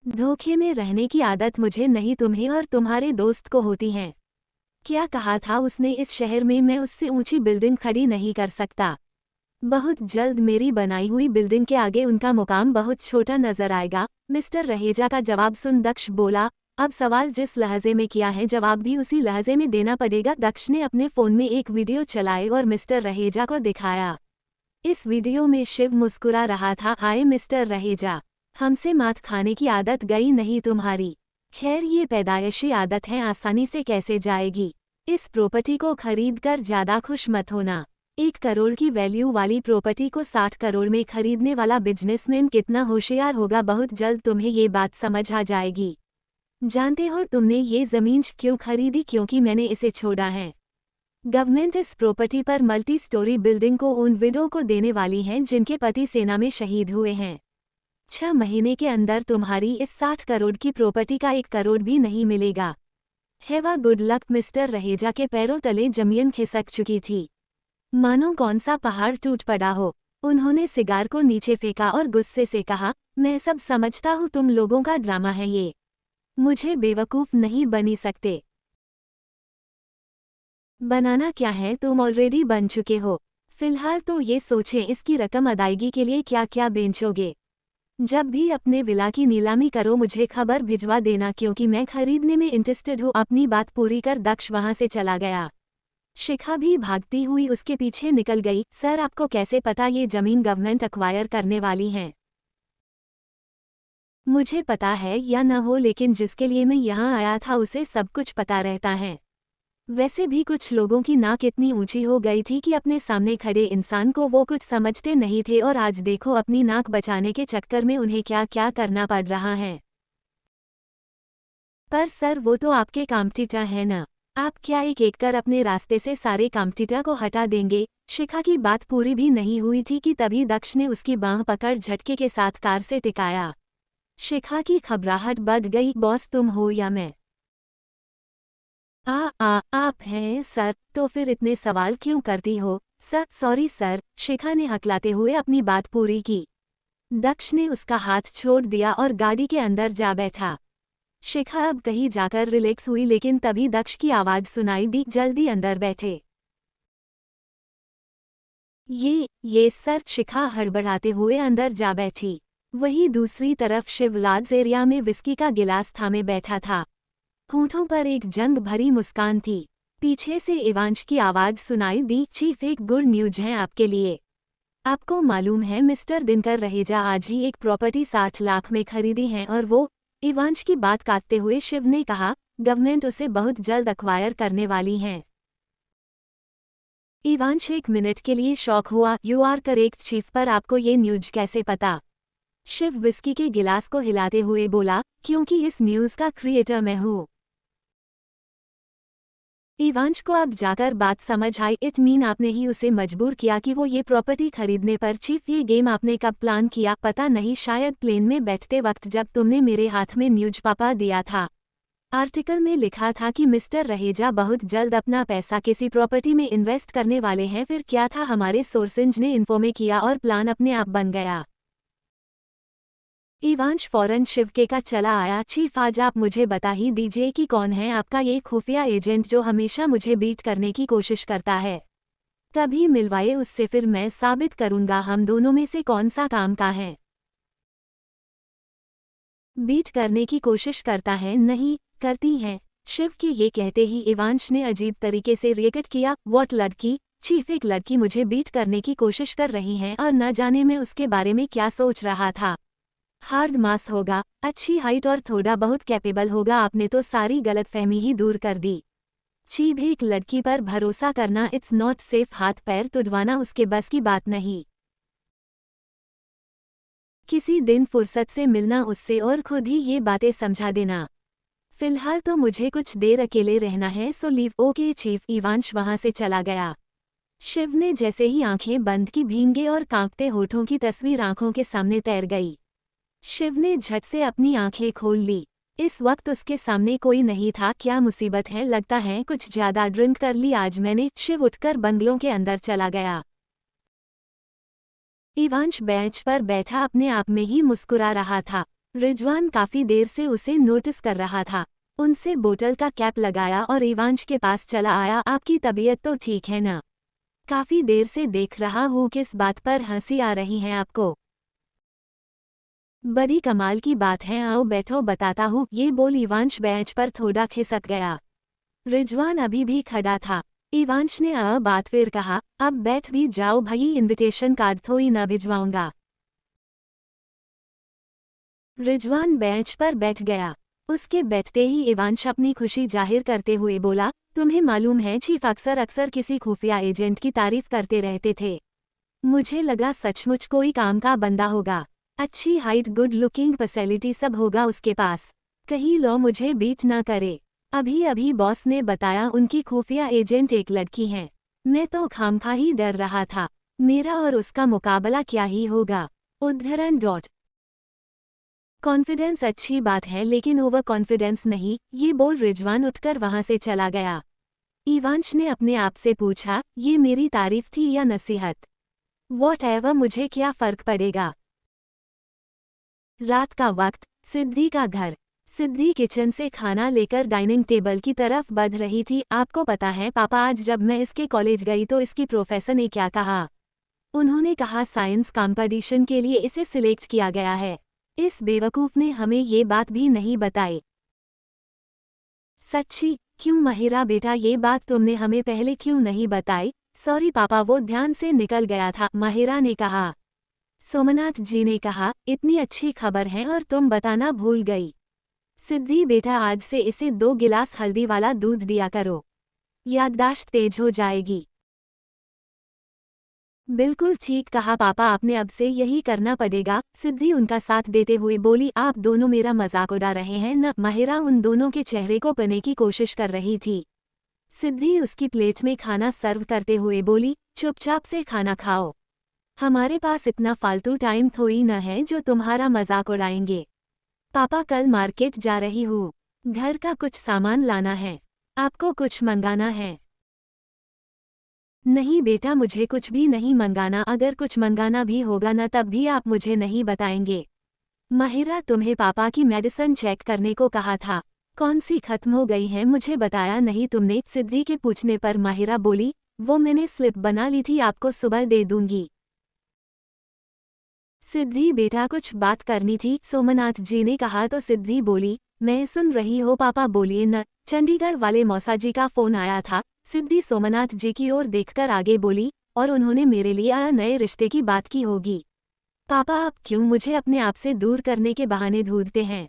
धोखे में रहने की आदत मुझे नहीं, तुम्हें और तुम्हारे दोस्त को होती है। क्या कहा था उसने? इस शहर में मैं उससे ऊंची बिल्डिंग खड़ी नहीं कर सकता। बहुत जल्द मेरी बनाई हुई बिल्डिंग के आगे उनका मुकाम बहुत छोटा नजर आएगा। मिस्टर रहेजा का जवाब सुन दक्ष बोला, अब सवाल जिस लहजे में किया है जवाब भी उसी लहजे में देना पड़ेगा। दक्ष ने अपने फोन में एक वीडियो चलाई और मिस्टर रहेजा को दिखाया। इस वीडियो में शिव मुस्कुरा रहा था। आए मिस्टर रहेजा, हमसे मात खाने की आदत गई नहीं तुम्हारी। खैर ये पैदाइशी आदत है, आसानी से कैसे जाएगी। इस प्रॉपर्टी को खरीद कर ज्यादा खुश मत होना। 1 करोड़ की वैल्यू वाली प्रॉपर्टी को 60 करोड़ में खरीदने वाला बिजनेसमैन कितना होशियार होगा। बहुत जल्द तुम्हें ये बात समझ आ जाएगी। जानते हो तुमने ये जमीन क्यों खरीदी? क्योंकि मैंने इसे छोड़ा है। गवर्नमेंट इस प्रॉपर्टी पर मल्टी स्टोरी बिल्डिंग को उन विडो को देने वाली है जिनके पति सेना में शहीद हुए हैं। 6 महीने के अंदर तुम्हारी इस 60 करोड़ की प्रॉपर्टी का 1 करोड़ भी नहीं मिलेगा। Have a good luck. Mister Raheja के पैरों तले जमीन खिसक चुकी थी, मानो कौन सा पहाड़ टूट पड़ा हो। उन्होंने सिगार को नीचे फेंका और गुस्से से कहा, मैं सब समझता हूँ, तुम लोगों का ड्रामा है ये। मुझे बेवकूफ़ नहीं बनी सकते। बनाना क्या है, तुम ऑलरेडी बन चुके हो। फिलहाल तो ये सोचें इसकी रकम अदायगी के लिए क्या क्या बेचोगे। जब भी अपने विला की नीलामी करो मुझे खबर भिजवा देना, क्योंकि मैं खरीदने में इंटरेस्टेड हूँ। अपनी बात पूरी कर दक्ष वहां से चला गया। शिखा भी भागती हुई उसके पीछे निकल गई। सर आपको कैसे पता ये जमीन गवर्नमेंट एक्वायर करने वाली है? मुझे पता है या न हो, लेकिन जिसके लिए मैं यहाँ आया था उसे सब कुछ पता रहता है। वैसे भी कुछ लोगों की नाक इतनी ऊंची हो गई थी कि अपने सामने खड़े इंसान को वो कुछ समझते नहीं थे, और आज देखो अपनी नाक बचाने के चक्कर में उन्हें क्या क्या करना पड़ रहा है। पर सर वो तो आपके कॉम्पिटिटर है ना, आप क्या एक एक कर अपने रास्ते से सारे कॉम्पिटिटर को हटा देंगे? शिखा की बात पूरी भी नहीं हुई थी कि तभी दक्ष ने उसकी बांह पकड़ झटके के साथ कार से टिकाया। शिखा की घबराहट बढ़ गई। बॉस तुम हो या मैं? आप हैं सर, तो फिर इतने सवाल क्यों करती हो? Sir sorry sir. शिखा ने हकलाते हुए अपनी बात पूरी की। दक्ष ने उसका हाथ छोड़ दिया और गाड़ी के अंदर जा बैठा। शिखा अब कहीं जाकर रिलैक्स हुई, लेकिन तभी दक्ष की आवाज सुनाई दी, जल्दी अंदर बैठे। ये सर। शिखा हड़बड़ाते हुए अंदर जा बैठी। वहीं दूसरी तरफ शिव लार्ज एरिया में विस्की का गिलास थामे बैठा था। होठों पर एक जंग भरी मुस्कान थी। पीछे से इवांश की आवाज सुनाई दी, चीफ एक गुड न्यूज है आपके लिए। आपको मालूम है मिस्टर दिनकर रहेजा आज ही एक प्रॉपर्टी 60 लाख में खरीदी है, और वो। इवांश की बात काटते हुए शिव ने कहा, गवर्नमेंट उसे बहुत जल्द एक्वायर करने वाली है। इवांश एक मिनट के लिए शॉक हुआ। यू आर करेक्ट चीफ, पर आपको ये न्यूज कैसे पता? शिव विस्की के गिलास को हिलाते हुए बोला, क्योंकि इस न्यूज का क्रिएटर मैं हूँ। इवांश को अब जाकर बात समझ आई। इट मीन आपने ही उसे मजबूर किया कि वो ये प्रॉपर्टी खरीदने पर। चीफ, ये गेम आपने कब प्लान किया? पता नहीं, शायद प्लेन में बैठते वक्त जब तुमने मेरे हाथ में न्यूज पेपर दिया था। आर्टिकल में लिखा था कि मिस्टर रहेजा बहुत जल्द अपना पैसा किसी प्रॉपर्टी में इन्वेस्ट करने वाले हैं। फिर क्या था? हमारे सोर्सेज ने इन्फॉर्म किया और प्लान अपने आप बन गया। इवांश फौरन शिव के का चला आया। चीफ, आज आप मुझे बता ही दीजिए कि कौन है आपका ये खुफिया एजेंट जो हमेशा मुझे बीट करने की कोशिश करता है। कभी मिलवाए उससे, फिर मैं साबित करूंगा हम दोनों में से कौन सा काम का है। बीट करने की कोशिश करता है? नहीं, करती हैं। शिव के ये कहते ही इवांश ने अजीब तरीके से रिएक्ट किया। व्हाट लड़की? चीफ, एक लड़की मुझे बीट करने की कोशिश कर रही है और न जाने मैं उसके बारे में क्या सोच रहा था। हार्ड मास होगा, अच्छी हाइट और थोड़ा बहुत कैपेबल होगा। आपने तो सारी गलतफहमी ही दूर कर दी। चीफ, एक लड़की पर भरोसा करना इट्स नॉट सेफ। हाथ पैर तुड़वाना उसके बस की बात नहीं। किसी दिन फुर्सत से मिलना उससे और खुद ही ये बातें समझा देना। फिलहाल तो मुझे कुछ देर अकेले रहना है, so leave. Okay chief. Ivansh वहां से चला गया। शिव ने जैसे ही आंखें बंद की, भींगे और कांपते होठों की तस्वीर आंखों के सामने तैर गई। शिव ने झट से अपनी आंखें खोल ली। इस वक्त उसके सामने कोई नहीं था। क्या मुसीबत है? लगता है कुछ ज्यादा ड्रिंक कर ली आज मैंने। शिव उठकर बंगलों के अंदर चला गया। इवांश बेंच पर बैठा अपने आप में ही मुस्कुरा रहा था। रिजवान काफी देर से उसे नोटिस कर रहा था। उनसे बोतल का कैप लगाया और इवांश के पास चला आया। आपकी तबीयत तो ठीक है ना? काफी देर से देख रहा हूँ, किस बात पर हंसी आ रही है आपको? बड़ी कमाल की बात है, आओ बैठो बताता हूँ। ये बोल इवांश बेंच पर थोड़ा खिसक गया। रिजवान अभी भी खड़ा था। इवांश ने बात फिर कहा, अब बैठ भी जाओ भाई, इनविटेशन कार्ड थोड़ी न भिजवाऊंगा। रिजवान बेंच पर बैठ गया। उसके बैठते ही इवांश अपनी खुशी जाहिर करते हुए बोला, तुम्हें मालूम है चीफ अक्सर अक्सर किसी खुफिया एजेंट की तारीफ करते रहते थे। मुझे लगा सचमुच कोई काम का बंदा होगा। अच्छी हाइट, गुड लुकिंग, पर्सनैलिटी सब होगा उसके पास। कहीं लो मुझे बीट ना करे। अभी अभी बॉस ने बताया उनकी खुफिया एजेंट एक लड़की है। मैं तो खामखा ही डर रहा था। मेरा और उसका मुकाबला क्या ही होगा। उद्धरण डॉट। कॉन्फिडेंस अच्छी बात है लेकिन ओवर कॉन्फिडेंस नहीं। ये बोल रिजवान उठकर वहां से चला गया। इवांश ने अपने आप से पूछा, ये मेरी तारीफ थी या नसीहत? वॉटएवर, मुझे क्या फर्क पड़ेगा। रात का वक्त, सिद्धि का घर। सिद्धि किचन से खाना लेकर डाइनिंग टेबल की तरफ बढ़ रही थी। आपको पता है पापा, आज जब मैं इसके कॉलेज गई तो इसकी प्रोफेसर ने क्या कहा? उन्होंने कहा साइंस कंपटीशन के लिए इसे सिलेक्ट किया गया है। इस बेवकूफ़ ने हमें ये बात भी नहीं बताई। सच्ची? क्यों महिरा बेटा, ये बात तुमने हमें पहले क्यों नहीं बताई? सॉरी पापा, वो ध्यान से निकल गया था, महिरा ने कहा। सोमनाथ जी ने कहा, इतनी अच्छी खबर है और तुम बताना भूल गई। सिद्धि बेटा, आज से इसे 2 गिलास हल्दी वाला दूध दिया करो, याददाश्त तेज हो जाएगी। बिल्कुल ठीक कहा पापा, आपने अब से यही करना पड़ेगा। सिद्धि उनका साथ देते हुए बोली, आप दोनों मेरा मजाक उड़ा रहे हैं न? महिरा उन दोनों के चेहरे को पने की कोशिश कर रही थी। सिद्धि उसकी प्लेट में खाना सर्व करते हुए बोली, चुपचाप से खाना खाओ। हमारे पास इतना फालतू टाइम थोड़ी न है जो तुम्हारा मजाक उड़ाएंगे। पापा, कल मार्केट जा रही हूँ। घर का कुछ सामान लाना है। आपको कुछ मंगाना है? नहीं बेटा, मुझे कुछ भी नहीं मंगाना। अगर कुछ मंगाना भी होगा ना तब भी आप मुझे नहीं बताएंगे। महिरा, तुम्हें पापा की मेडिसिन चेक करने को कहा था। कौन सी खत्म हो गई है? मुझे बताया नहीं तुमने? सिद्धि के पूछने पर महिरा बोली, वो मैंने स्लिप बना ली थी, आपको सुबह दे दूंगी। सिद्धि बेटा, कुछ बात करनी थी, सोमनाथ जी ने कहा तो सिद्धि बोली, मैं सुन रही हो पापा, बोलिए न। चंडीगढ़ वाले मौसा जी का फोन आया था। सिद्धि सोमनाथ जी की ओर देखकर आगे बोली, और उन्होंने मेरे लिए नए रिश्ते की बात की होगी। पापा, आप क्यों मुझे अपने आप से दूर करने के बहाने ढूंढते हैं?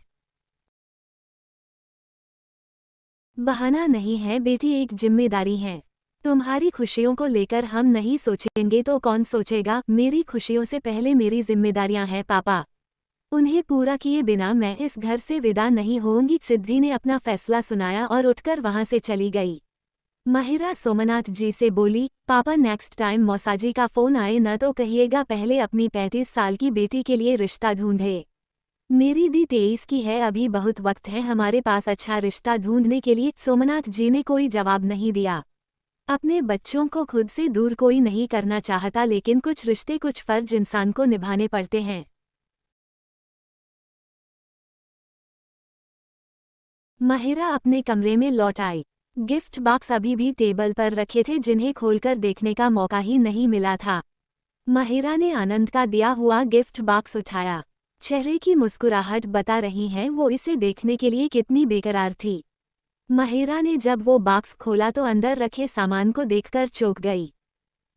बहाना नहीं है बेटी, एक जिम्मेदारी है। तुम्हारी खुशियों को लेकर हम नहीं सोचेंगे तो कौन सोचेगा। मेरी खुशियों से पहले मेरी जिम्मेदारियां हैं पापा। उन्हें पूरा किए बिना मैं इस घर से विदा नहीं होऊंगी। सिद्धि ने अपना फैसला सुनाया और उठकर वहां से चली गई। माहिरा सोमनाथ जी से बोली, पापा नेक्स्ट टाइम मौसाजी का फोन आए न तो कहिएगा पहले अपनी 35 साल की बेटी के लिए रिश्ता ढूंढे। मेरी दी 23 की है, अभी बहुत वक्त है हमारे पास अच्छा रिश्ता ढूंढने के लिए। सोमनाथ जी ने कोई जवाब नहीं दिया। अपने बच्चों को खुद से दूर कोई नहीं करना चाहता, लेकिन कुछ रिश्ते कुछ फर्ज इंसान को निभाने पड़ते हैं। माहिरा अपने कमरे में लौट आई। गिफ्ट बॉक्स अभी भी टेबल पर रखे थे, जिन्हें खोलकर देखने का मौका ही नहीं मिला था। माहिरा ने आनंद का दिया हुआ गिफ्ट बॉक्स उठाया। चेहरे की मुस्कुराहट बता रही है वो इसे देखने के लिए कितनी बेकरार थी। माहिरा ने जब वो बॉक्स खोला तो अंदर रखे सामान को देखकर चौंक गई।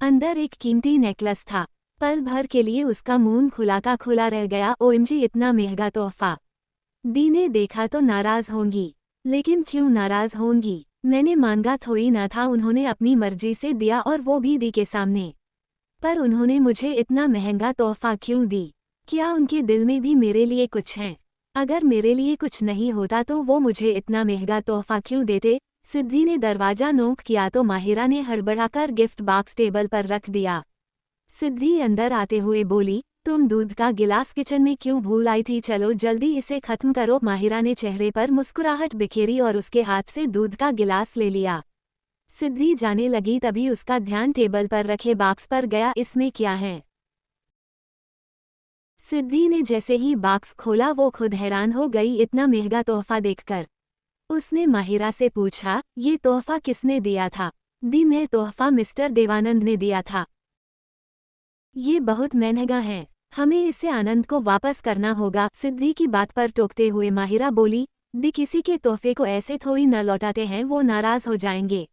अंदर एक कीमती नेकलेस था। पल भर के लिए उसका मुंह खुला का खुला रह गया। ओएमजी, इतना महंगा तोहफा। दी ने देखा तो नाराज होंगी। लेकिन क्यों नाराज होंगी, मैंने मांगा थोड़ी न था। उन्होंने अपनी मर्जी से दिया और वो भी दी के सामने। पर उन्होंने मुझे इतना महंगा तोहफा क्यों दी? क्या उनके दिल में भी मेरे लिए कुछ है? अगर मेरे लिए कुछ नहीं होता तो वो मुझे इतना महंगा तोहफा क्यों देते? सिद्धि ने दरवाजा नोक किया तो माहिरा ने हड़बड़ाकर गिफ्ट बॉक्स टेबल पर रख दिया। सिद्धि अंदर आते हुए बोली, तुम दूध का गिलास किचन में क्यों भूल आई थी? चलो जल्दी इसे खत्म करो। माहिरा ने चेहरे पर मुस्कुराहट बिखेरी और उसके हाथ से दूध का गिलास ले लिया। सिद्धि जाने लगी तभी उसका ध्यान टेबल पर रखे बॉक्स पर गया। इसमें क्या है? सिद्धि ने जैसे ही बॉक्स खोला वो खुद हैरान हो गई इतना महंगा तोहफा देखकर। उसने माहिरा से पूछा, ये तोहफा किसने दिया था? दी, मैं तोहफा मिस्टर देवानंद ने दिया था। ये बहुत महंगा है, हमें इसे आनंद को वापस करना होगा। सिद्धि की बात पर टोकते हुए माहिरा बोली, दी, किसी के तोहफे को ऐसे थोड़ी न लौटाते हैं, वो नाराज हो जाएंगे।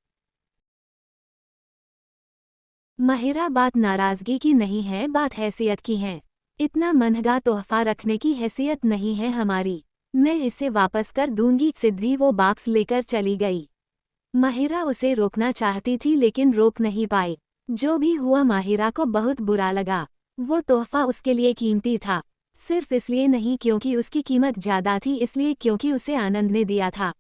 माहिरा, बात नाराजगी की नहीं है, बात हैसियत की है। इतना महंगा तोहफा रखने की हैसियत नहीं है हमारी। मैं इसे वापस कर दूंगी। सिद्धि वो बॉक्स लेकर चली गई। माहिरा उसे रोकना चाहती थी लेकिन रोक नहीं पाई। जो भी हुआ माहिरा को बहुत बुरा लगा। वो तोहफा उसके लिए कीमती था, सिर्फ इसलिए नहीं क्योंकि उसकी कीमत ज्यादा थी, इसलिए क्योंकि उसे आनंद ने दिया था।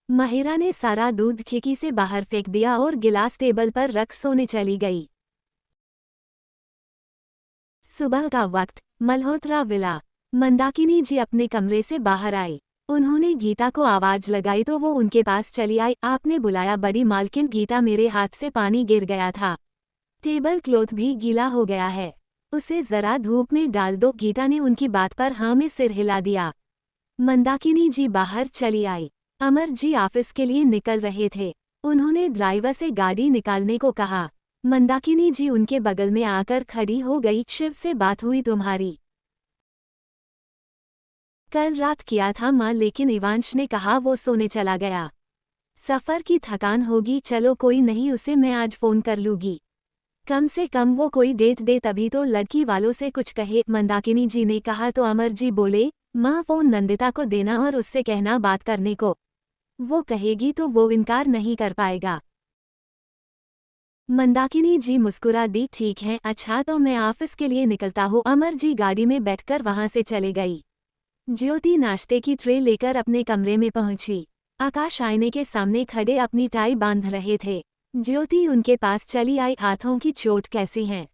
माहिरा ने सारा दूध खिड़की से बाहर फेंक दिया और गिलास टेबल पर रख सोने चली गई। सुबह का वक्त, मल्होत्रा विला। मंदाकिनी जी अपने कमरे से बाहर आई। उन्होंने गीता को आवाज लगाई तो वो उनके पास चली आई। आपने बुलाया बड़ी मालकिन? गीता, मेरे हाथ से पानी गिर गया था। टेबल क्लॉथ भी गीला हो गया है, उसे जरा धूप में डाल दो। गीता ने उनकी बात पर हाँ में सिर हिला दिया। मंदाकिनी जी बाहर चली आई। अमर जी ऑफिस के लिए निकल रहे थे। उन्होंने ड्राइवर से गाड़ी निकालने को कहा। मंदाकिनी जी उनके बगल में आकर खड़ी हो गई। शिव से बात हुई तुम्हारी? कल रात किया था माँ, लेकिन इवांश ने कहा वो सोने चला गया। सफर की थकान होगी। चलो कोई नहीं, उसे मैं आज फोन कर लूँगी। कम से कम वो कोई डेट दे तभी तो लड़की वालों से कुछ कहे। मंदाकिनी जी ने कहा तो अमर जी बोले, माँ फोन नंदिता को देना और उससे कहना बात करने को। वो कहेगी तो वो इनकार नहीं कर पाएगा। मंदाकिनी जी मुस्कुरा दी। ठीक है, अच्छा तो मैं ऑफिस के लिए निकलता हूँ। अमर जी गाड़ी में बैठकर वहां से चले गई। ज्योति नाश्ते की ट्रे लेकर अपने कमरे में पहुंची। आकाश आईने के सामने खड़े अपनी टाई बांध रहे थे। ज्योति उनके पास चली आई। हाथों की चोट कैसी है?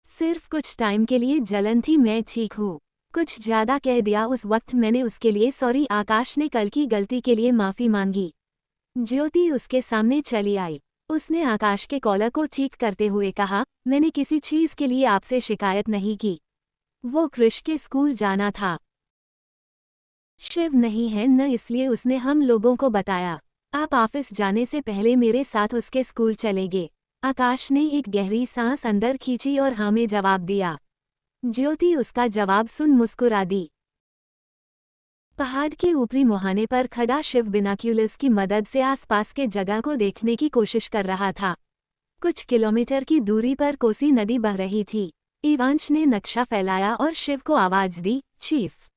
सिर्फ कुछ टाइम के लिए जलन थी, मैं ठीक हूँ। कुछ ज्यादा कह दिया उस वक्त मैंने, उसके लिए सॉरी। आकाश ने कल की गलती के लिए माफी मांगी। ज्योति उसके सामने चली आई। उसने आकाश के कॉलर को ठीक करते हुए कहा, मैंने किसी चीज के लिए आपसे शिकायत नहीं की। वो कृष के स्कूल जाना था। शिव नहीं है न, इसलिए उसने हम लोगों को बताया। आप ऑफिस जाने से पहले मेरे साथ उसके स्कूल चलेंगे। आकाश ने एक गहरी सांस अंदर खींची और हाँ में जवाब दिया। ज्योति उसका जवाब सुन मुस्कुरा दी। पहाड़ के ऊपरी मुहाने पर खड़ा शिव बिनाक्यूलर्स की मदद से आसपास के जगह को देखने की कोशिश कर रहा था। कुछ किलोमीटर की दूरी पर कोसी नदी बह रही थी। इवांश ने नक्शा फैलाया और शिव को आवाज दी, चीफ।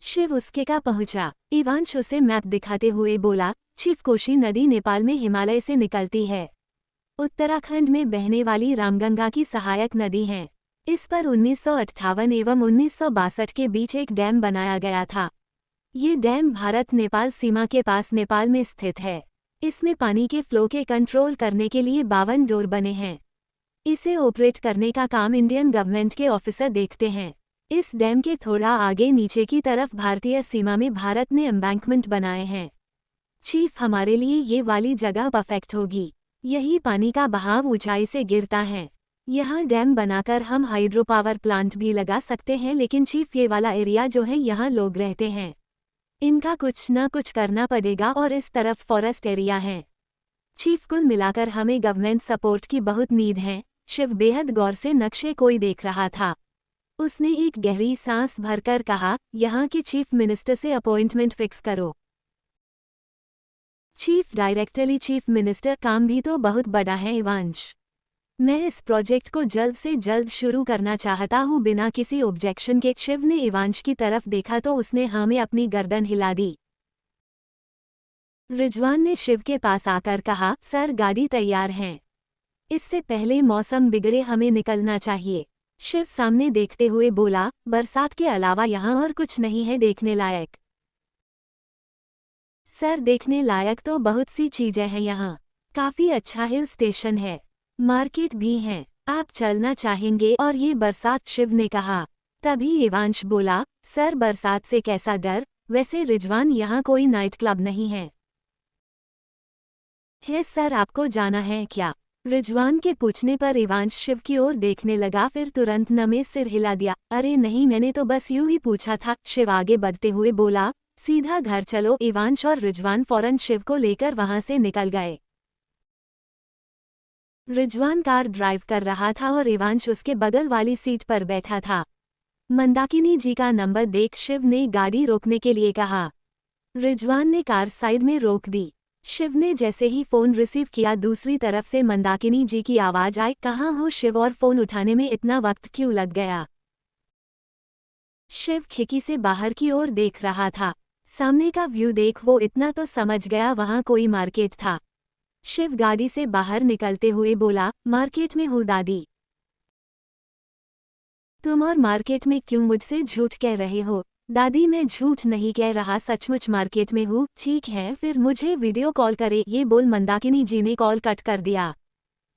शिव उसके का पहुंचा। इवांश उसे मैप दिखाते हुए बोला, चीफ कोशी नदी नेपाल में हिमालय से निकलती है। उत्तराखंड में बहने वाली रामगंगा की सहायक नदी है। इस पर 1958 एवं 1962 के बीच एक डैम बनाया गया था। ये डैम भारत नेपाल सीमा के पास नेपाल में स्थित है। इसमें पानी के फ्लो के कंट्रोल करने के लिए 52 डोर बने हैं। इसे ऑपरेट करने का काम इंडियन गवर्नमेंट के ऑफिसर देखते हैं। इस डैम के थोड़ा आगे नीचे की तरफ भारतीय सीमा में भारत ने एम्बैंकमेंट बनाए हैं। चीफ, हमारे लिए ये वाली जगह परफेक्ट होगी। यही पानी का बहाव ऊंचाई से गिरता है। यहाँ डैम बनाकर हम हाइड्रो पावर प्लांट भी लगा सकते हैं, लेकिन चीफ ये वाला एरिया जो है यहाँ लोग रहते हैं, इनका कुछ न कुछ करना पड़ेगा और इस तरफ फॉरेस्ट एरिया है। चीफ, कुल मिलाकर हमें गवर्नमेंट सपोर्ट की बहुत नीड है। शिव बेहद गौर से नक्शे कोई देख रहा था। उसने एक गहरी सांस भरकर कहा, यहाँ के चीफ मिनिस्टर से अपॉइंटमेंट फिक्स करो। चीफ डायरेक्टली चीफ मिनिस्टर काम भी तो बहुत बड़ा है इवांश। मैं इस प्रोजेक्ट को जल्द से जल्द शुरू करना चाहता हूँ बिना किसी ऑब्जेक्शन के। शिव ने इवांश की तरफ देखा तो उसने हाँ में अपनी गर्दन हिला दी। रिजवान ने शिव के पास आकर कहा, सर गाड़ी तैयार है। इससे पहले मौसम बिगड़े, हमें निकलना चाहिए। शिव सामने देखते हुए बोला, बरसात के अलावा यहाँ और कुछ नहीं है देखने लायक। सर देखने लायक तो बहुत सी चीजें हैं यहाँ। काफी अच्छा हिल स्टेशन है, मार्केट भी है। आप चलना चाहेंगे? और ये बरसात, शिव ने कहा। तभी इवांश बोला, सर बरसात से कैसा डर, वैसे रिजवान यहाँ कोई नाइट क्लब नहीं है। सर आपको जाना है क्या? रिजवान के पूछने पर इवांश शिव की ओर देखने लगा, फिर तुरंत नमे सिर हिला दिया। अरे नहीं, मैंने तो बस यूं ही पूछा था। शिव आगे बढ़ते हुए बोला, सीधा घर चलो। इवांश और रिजवान फौरन शिव को लेकर वहां से निकल गए। रिजवान कार ड्राइव कर रहा था और इवांश उसके बगल वाली सीट पर बैठा था। मंदाकिनी जी का नंबर देख शिव ने गाड़ी रोकने के लिए कहा। रिजवान ने कार साइड में रोक दी। शिव ने जैसे ही फोन रिसीव किया, दूसरी तरफ से मंदाकिनी जी की आवाज आई, कहाँ हो शिव, और फोन उठाने में इतना वक्त क्यों लग गया? शिव खिड़की से बाहर की ओर देख रहा था। सामने का व्यू देख वो इतना तो समझ गया, वहां कोई मार्केट था। शिव गाड़ी से बाहर निकलते हुए बोला, मार्केट में हूँ दादी। तुम और मार्केट में क्यों मुझसे झूठ कह रहे हो? दादी मैं झूठ नहीं कह रहा, सचमुच मार्केट में हूँ। ठीक है फिर मुझे वीडियो कॉल करे, ये बोल मंदाकिनी जी ने कॉल कट कर दिया।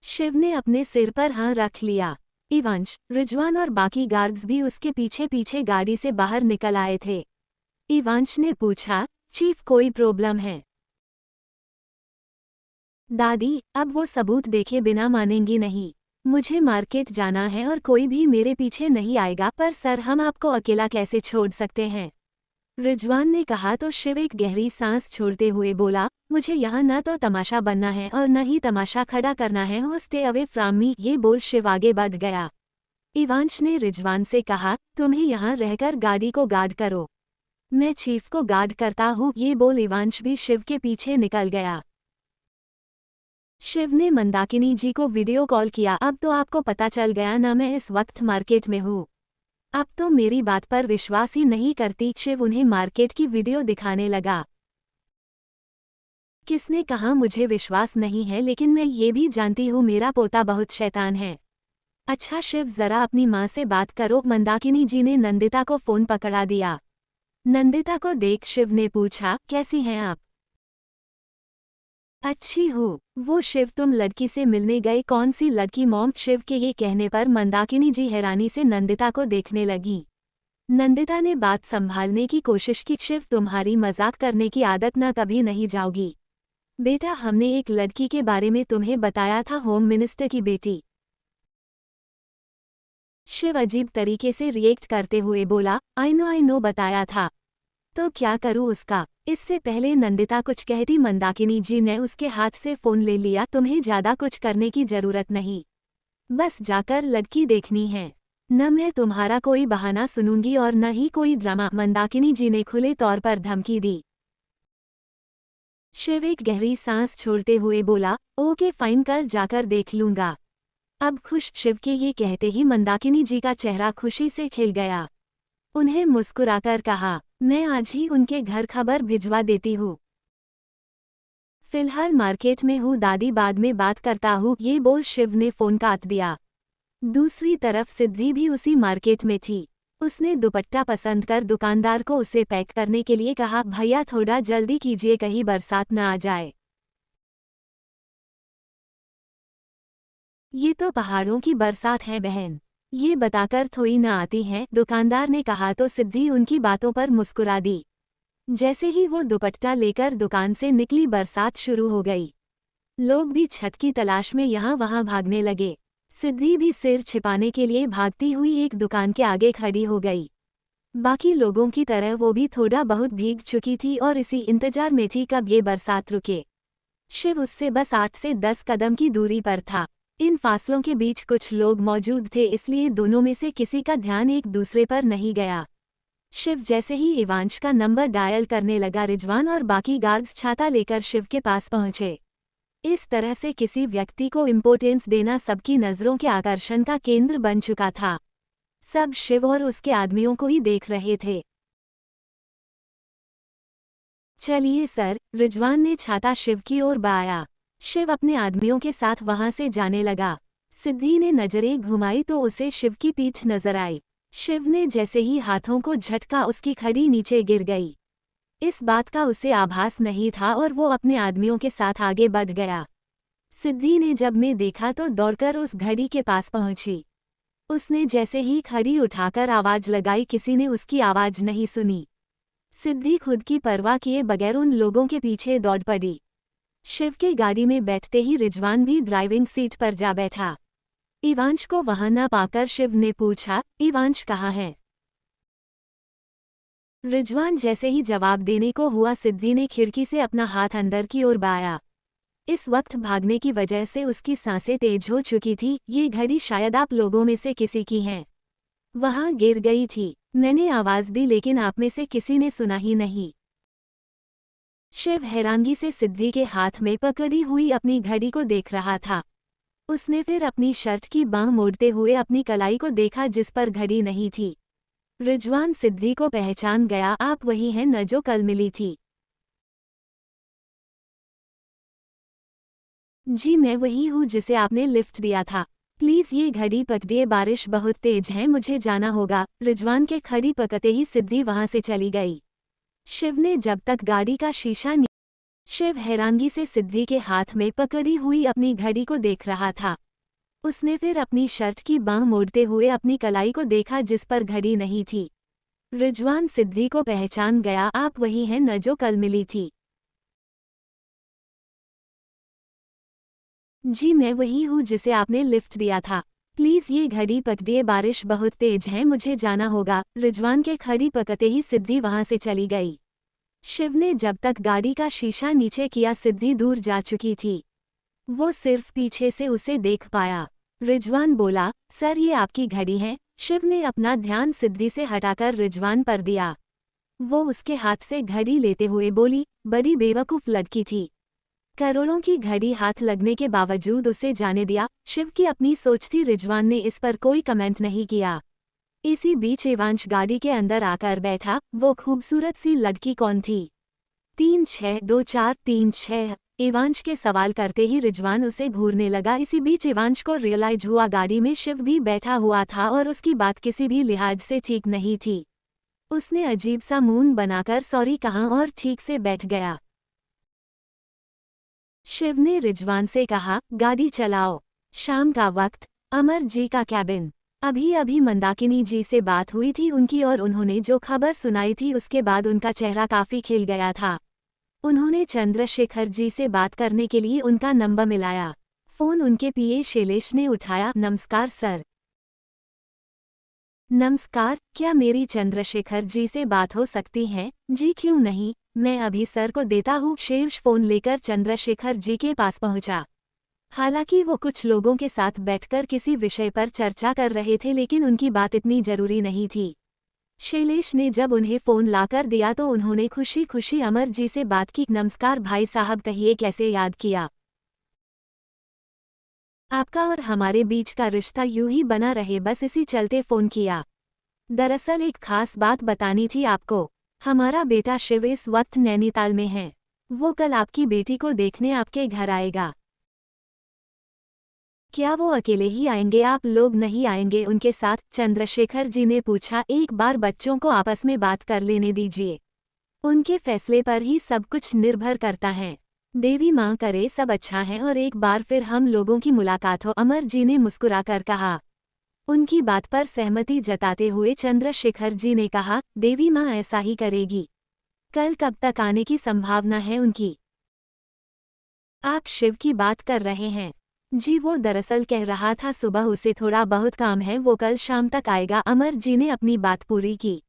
शिव ने अपने सिर पर हाथ रख लिया। इवांश, रिजवान और बाकी गार्ड्स भी उसके पीछे पीछे गाड़ी से बाहर निकल आए थे। इवांश ने पूछा, चीफ कोई प्रॉब्लम है? दादी अब वो सबूत देखे बिना मानेंगी नहीं। मुझे मार्केट जाना है और कोई भी मेरे पीछे नहीं आएगा। पर सर हम आपको अकेला कैसे छोड़ सकते हैं? रिजवान ने कहा तो शिव एक गहरी सांस छोड़ते हुए बोला, मुझे यहाँ न तो तमाशा बनना है और न ही तमाशा खड़ा करना है। हो स्टे अवे फ्रॉम मी। ये बोल शिव आगे बढ़ गया। इवांश ने रिजवान से कहा, तुम्हें यहाँ रहकर गाड़ी को गार्ड करो, मैं चीफ को गार्ड करता हूँ। ये बोल इवांश भी शिव के पीछे निकल गया। शिव ने मंदाकिनी जी को वीडियो कॉल किया। अब तो आपको पता चल गया ना मैं इस वक्त मार्केट में हूँ। अब तो मेरी बात पर विश्वास ही नहीं करती। शिव उन्हें मार्केट की वीडियो दिखाने लगा। किसने कहा मुझे विश्वास नहीं है, लेकिन मैं ये भी जानती हूँ मेरा पोता बहुत शैतान है। अच्छा शिव जरा अपनी माँ से बात करो। मंदाकिनी जी ने नंदिता को फोन पकड़ा दिया। नंदिता को देख शिव ने पूछा, कैसी हैं आप? अच्छी हूँ। वो शिव तुम लड़की से मिलने गए, कौन सी लड़की मॉम? शिव के ये कहने पर मंदाकिनी जी हैरानी से नंदिता को देखने लगी। नंदिता ने बात संभालने की कोशिश की, शिव तुम्हारी मजाक करने की आदत न कभी नहीं जाओगी। बेटा हमने एक लड़की के बारे में तुम्हें बताया था, होम मिनिस्टर की बेटी। शिव अजीब तरीके से रिएक्ट करते हुए बोला, आई नो बताया था। तो क्या करूँ उसका? इससे पहले नंदिता कुछ कहती मंदाकिनी जी ने उसके हाथ से फोन ले लिया। तुम्हें ज्यादा कुछ करने की जरूरत नहीं, बस जाकर लड़की देखनी है। न मैं तुम्हारा कोई बहाना सुनूंगी और न ही कोई ड्रामा, मंदाकिनी जी ने खुले तौर पर धमकी दी। शिव एक गहरी सांस छोड़ते हुए बोला, ओके फाइन, कल जाकर देख लूंगा। अब खुश। शिव के ये कहते ही मंदाकिनी जी का चेहरा खुशी से खिल गया। उन्हें मुस्कुराकर कहा, मैं आज ही उनके घर खबर भिजवा देती हूँ। फिलहाल मार्केट में हूँ दादी, बाद में बात करता हूँ, ये बोल शिव ने फोन काट दिया। दूसरी तरफ सिद्धि भी उसी मार्केट में थी। उसने दुपट्टा पसंद कर दुकानदार को उसे पैक करने के लिए कहा, भैया थोड़ा जल्दी कीजिए कहीं बरसात न आ जाए। ये तो पहाड़ों की बरसात है बहन, ये बताकर थोड़ी न आती हैं, दुकानदार ने कहा तो सिद्धि उनकी बातों पर मुस्कुरा दी। जैसे ही वो दुपट्टा लेकर दुकान से निकली बरसात शुरू हो गई। लोग भी छत की तलाश में यहाँ वहाँ भागने लगे। सिद्धि भी सिर छिपाने के लिए भागती हुई एक दुकान के आगे खड़ी हो गई। बाकी लोगों की तरह वो भी थोड़ा बहुत भीग चुकी थी और इसी इंतजार में थी कब ये बरसात रुके। शिव उससे बस 8 से 10 कदम की दूरी पर था। इन फासलों के बीच कुछ लोग मौजूद थे, इसलिए दोनों में से किसी का ध्यान एक दूसरे पर नहीं गया। शिव जैसे ही इवांश का नंबर डायल करने लगा, रिजवान और बाकी गार्ड्स छाता लेकर शिव के पास पहुंचे। इस तरह से किसी व्यक्ति को इम्पोर्टेंस देना सबकी नज़रों के आकर्षण का केंद्र बन चुका था। सब शिव और उसके आदमियों को ही देख रहे थे। चलिए सर, रिजवान ने छाता शिव की ओर बढ़ाया। शिव अपने आदमियों के साथ वहां से जाने लगा। सिद्धि ने नजरें घुमाई तो उसे शिव की पीठ नजर आई। शिव ने जैसे ही हाथों को झटका, उसकी खड़ी नीचे गिर गई। इस बात का उसे आभास नहीं था और वो अपने आदमियों के साथ आगे बढ़ गया। सिद्धि ने जब मैं देखा तो दौड़कर उस घड़ी के पास पहुंची। उसने जैसे ही खड़ी उठाकर आवाज लगाई, किसी ने उसकी आवाज नहीं सुनी। सिद्धि खुद की परवाह किए बगैर उन लोगों के पीछे दौड़ पड़ी। शिव की गाड़ी में बैठते ही रिजवान भी ड्राइविंग सीट पर जा बैठा। इवांश को वहां न पाकर शिव ने पूछा, इवांश कहाँ है? रिजवान जैसे ही जवाब देने को हुआ, सिद्धि ने खिड़की से अपना हाथ अंदर की ओर बढ़ाया। इस वक्त भागने की वजह से उसकी सांसें तेज हो चुकी थी। ये घड़ी शायद आप लोगों में से किसी की है। वहां गिर गई थी। मैंने आवाज दी लेकिन आप में से किसी ने सुना ही नहीं। शिव हैरानगी से सिद्धि के हाथ में पकड़ी हुई अपनी घड़ी को देख रहा था। उसने फिर अपनी शर्ट की बांह मोड़ते हुए अपनी कलाई को देखा जिस पर घड़ी नहीं थी। रिजवान सिद्धि को पहचान गया, आप वही हैं न जो कल मिली थी? जी मैं वही हूँ जिसे आपने लिफ्ट दिया था। प्लीज ये घड़ी पकड़िए, बारिश बहुत तेज है, मुझे जाना होगा। रिजवान के खड़ी पकड़ते ही सिद्धि वहां से चली गई। शिव ने जब तक गाड़ी का शीशा शिव हैरानगी से सिद्धि के हाथ में पकड़ी हुई अपनी घड़ी को देख रहा था। उसने फिर अपनी शर्ट की बांह मोड़ते हुए अपनी कलाई को देखा जिस पर घड़ी नहीं थी। रिजवान सिद्धि को पहचान गया, आप वही हैं न जो कल मिली थी? जी मैं वही हूँ जिसे आपने लिफ्ट दिया था। प्लीज ये घड़ी पकड़िए, बारिश बहुत तेज है, मुझे जाना होगा। रिजवान के खड़ी पकड़ते ही सिद्धि वहां से चली गई। शिव ने जब तक गाड़ी का शीशा नीचे किया, सिद्धि दूर जा चुकी थी। वो सिर्फ पीछे से उसे देख पाया। रिजवान बोला, सर ये आपकी घड़ी है? शिव ने अपना ध्यान सिद्धि से हटाकर रिजवान पर दिया। वो उसके हाथ से घड़ी लेते हुए बोली, बड़ी बेवकूफ़ लड़की थी। करोड़ों की घड़ी हाथ लगने के बावजूद उसे जाने दिया। शिव की अपनी सोच थी, रिजवान ने इस पर कोई कमेंट नहीं किया। इसी बीच इवांश गाड़ी के अंदर आकर बैठा। वो खूबसूरत सी लड़की कौन थी? 362436। इवांश के सवाल करते ही रिजवान उसे घूरने लगा। इसी बीच इवांश को रियलाइज हुआ गाड़ी में शिव भी बैठा हुआ था और उसकी बात किसी भी लिहाज से ठीक नहीं थी। उसने अजीब सा मुंह बनाकर सॉरी कहा और ठीक से बैठ गया। शिव ने रिजवान से कहा, गाड़ी चलाओ। शाम का वक्त, अमर जी का कैबिन। अभी अभी मंदाकिनी जी से बात हुई थी उनकी और उन्होंने जो खबर सुनाई थी उसके बाद उनका चेहरा काफी खिल गया था। उन्होंने चंद्रशेखर जी से बात करने के लिए उनका नंबर मिलाया। फोन उनके पीए शैलेश ने उठाया। नमस्कार सर। नमस्कार, क्या मेरी चंद्रशेखर जी से बात हो सकती है? जी क्यों नहीं, मैं अभी सर को देता हूँ। शैलेश फोन लेकर चंद्रशेखर जी के पास पहुंचा। हालांकि वो कुछ लोगों के साथ बैठकर किसी विषय पर चर्चा कर रहे थे, लेकिन उनकी बात इतनी जरूरी नहीं थी। शैलेश ने जब उन्हें फोन लाकर दिया तो उन्होंने खुशी खुशी अमर जी से बात की। नमस्कार भाई साहब, कहिए कैसे याद किया? आपका और हमारे बीच का रिश्ता यूं ही बना रहे, बस इसी चलते फोन किया। दरअसल एक खास बात बतानी थी आपको। हमारा बेटा शिव इस वक्त नैनीताल में है। वो कल आपकी बेटी को देखने आपके घर आएगा। क्या वो अकेले ही आएंगे, आप लोग नहीं आएंगे उनके साथ? चंद्रशेखर जी ने पूछा। एक बार बच्चों को आपस में बात कर लेने दीजिए। उनके फैसले पर ही सब कुछ निर्भर करता है। देवी माँ करे सब अच्छा है और एक बार फिर हम लोगों की मुलाकात हो, अमर जी ने मुस्कुराकर कहा। उनकी बात पर सहमति जताते हुए चंद्रशेखर जी ने कहा, देवी माँ ऐसा ही करेगी। कल कब तक आने की संभावना है उनकी? आप शिव की बात कर रहे हैं? जी, वो दरअसल कह रहा था सुबह उसे थोड़ा बहुत काम है, वो कल शाम तक आएगा। अमर जी ने अपनी बात पूरी की।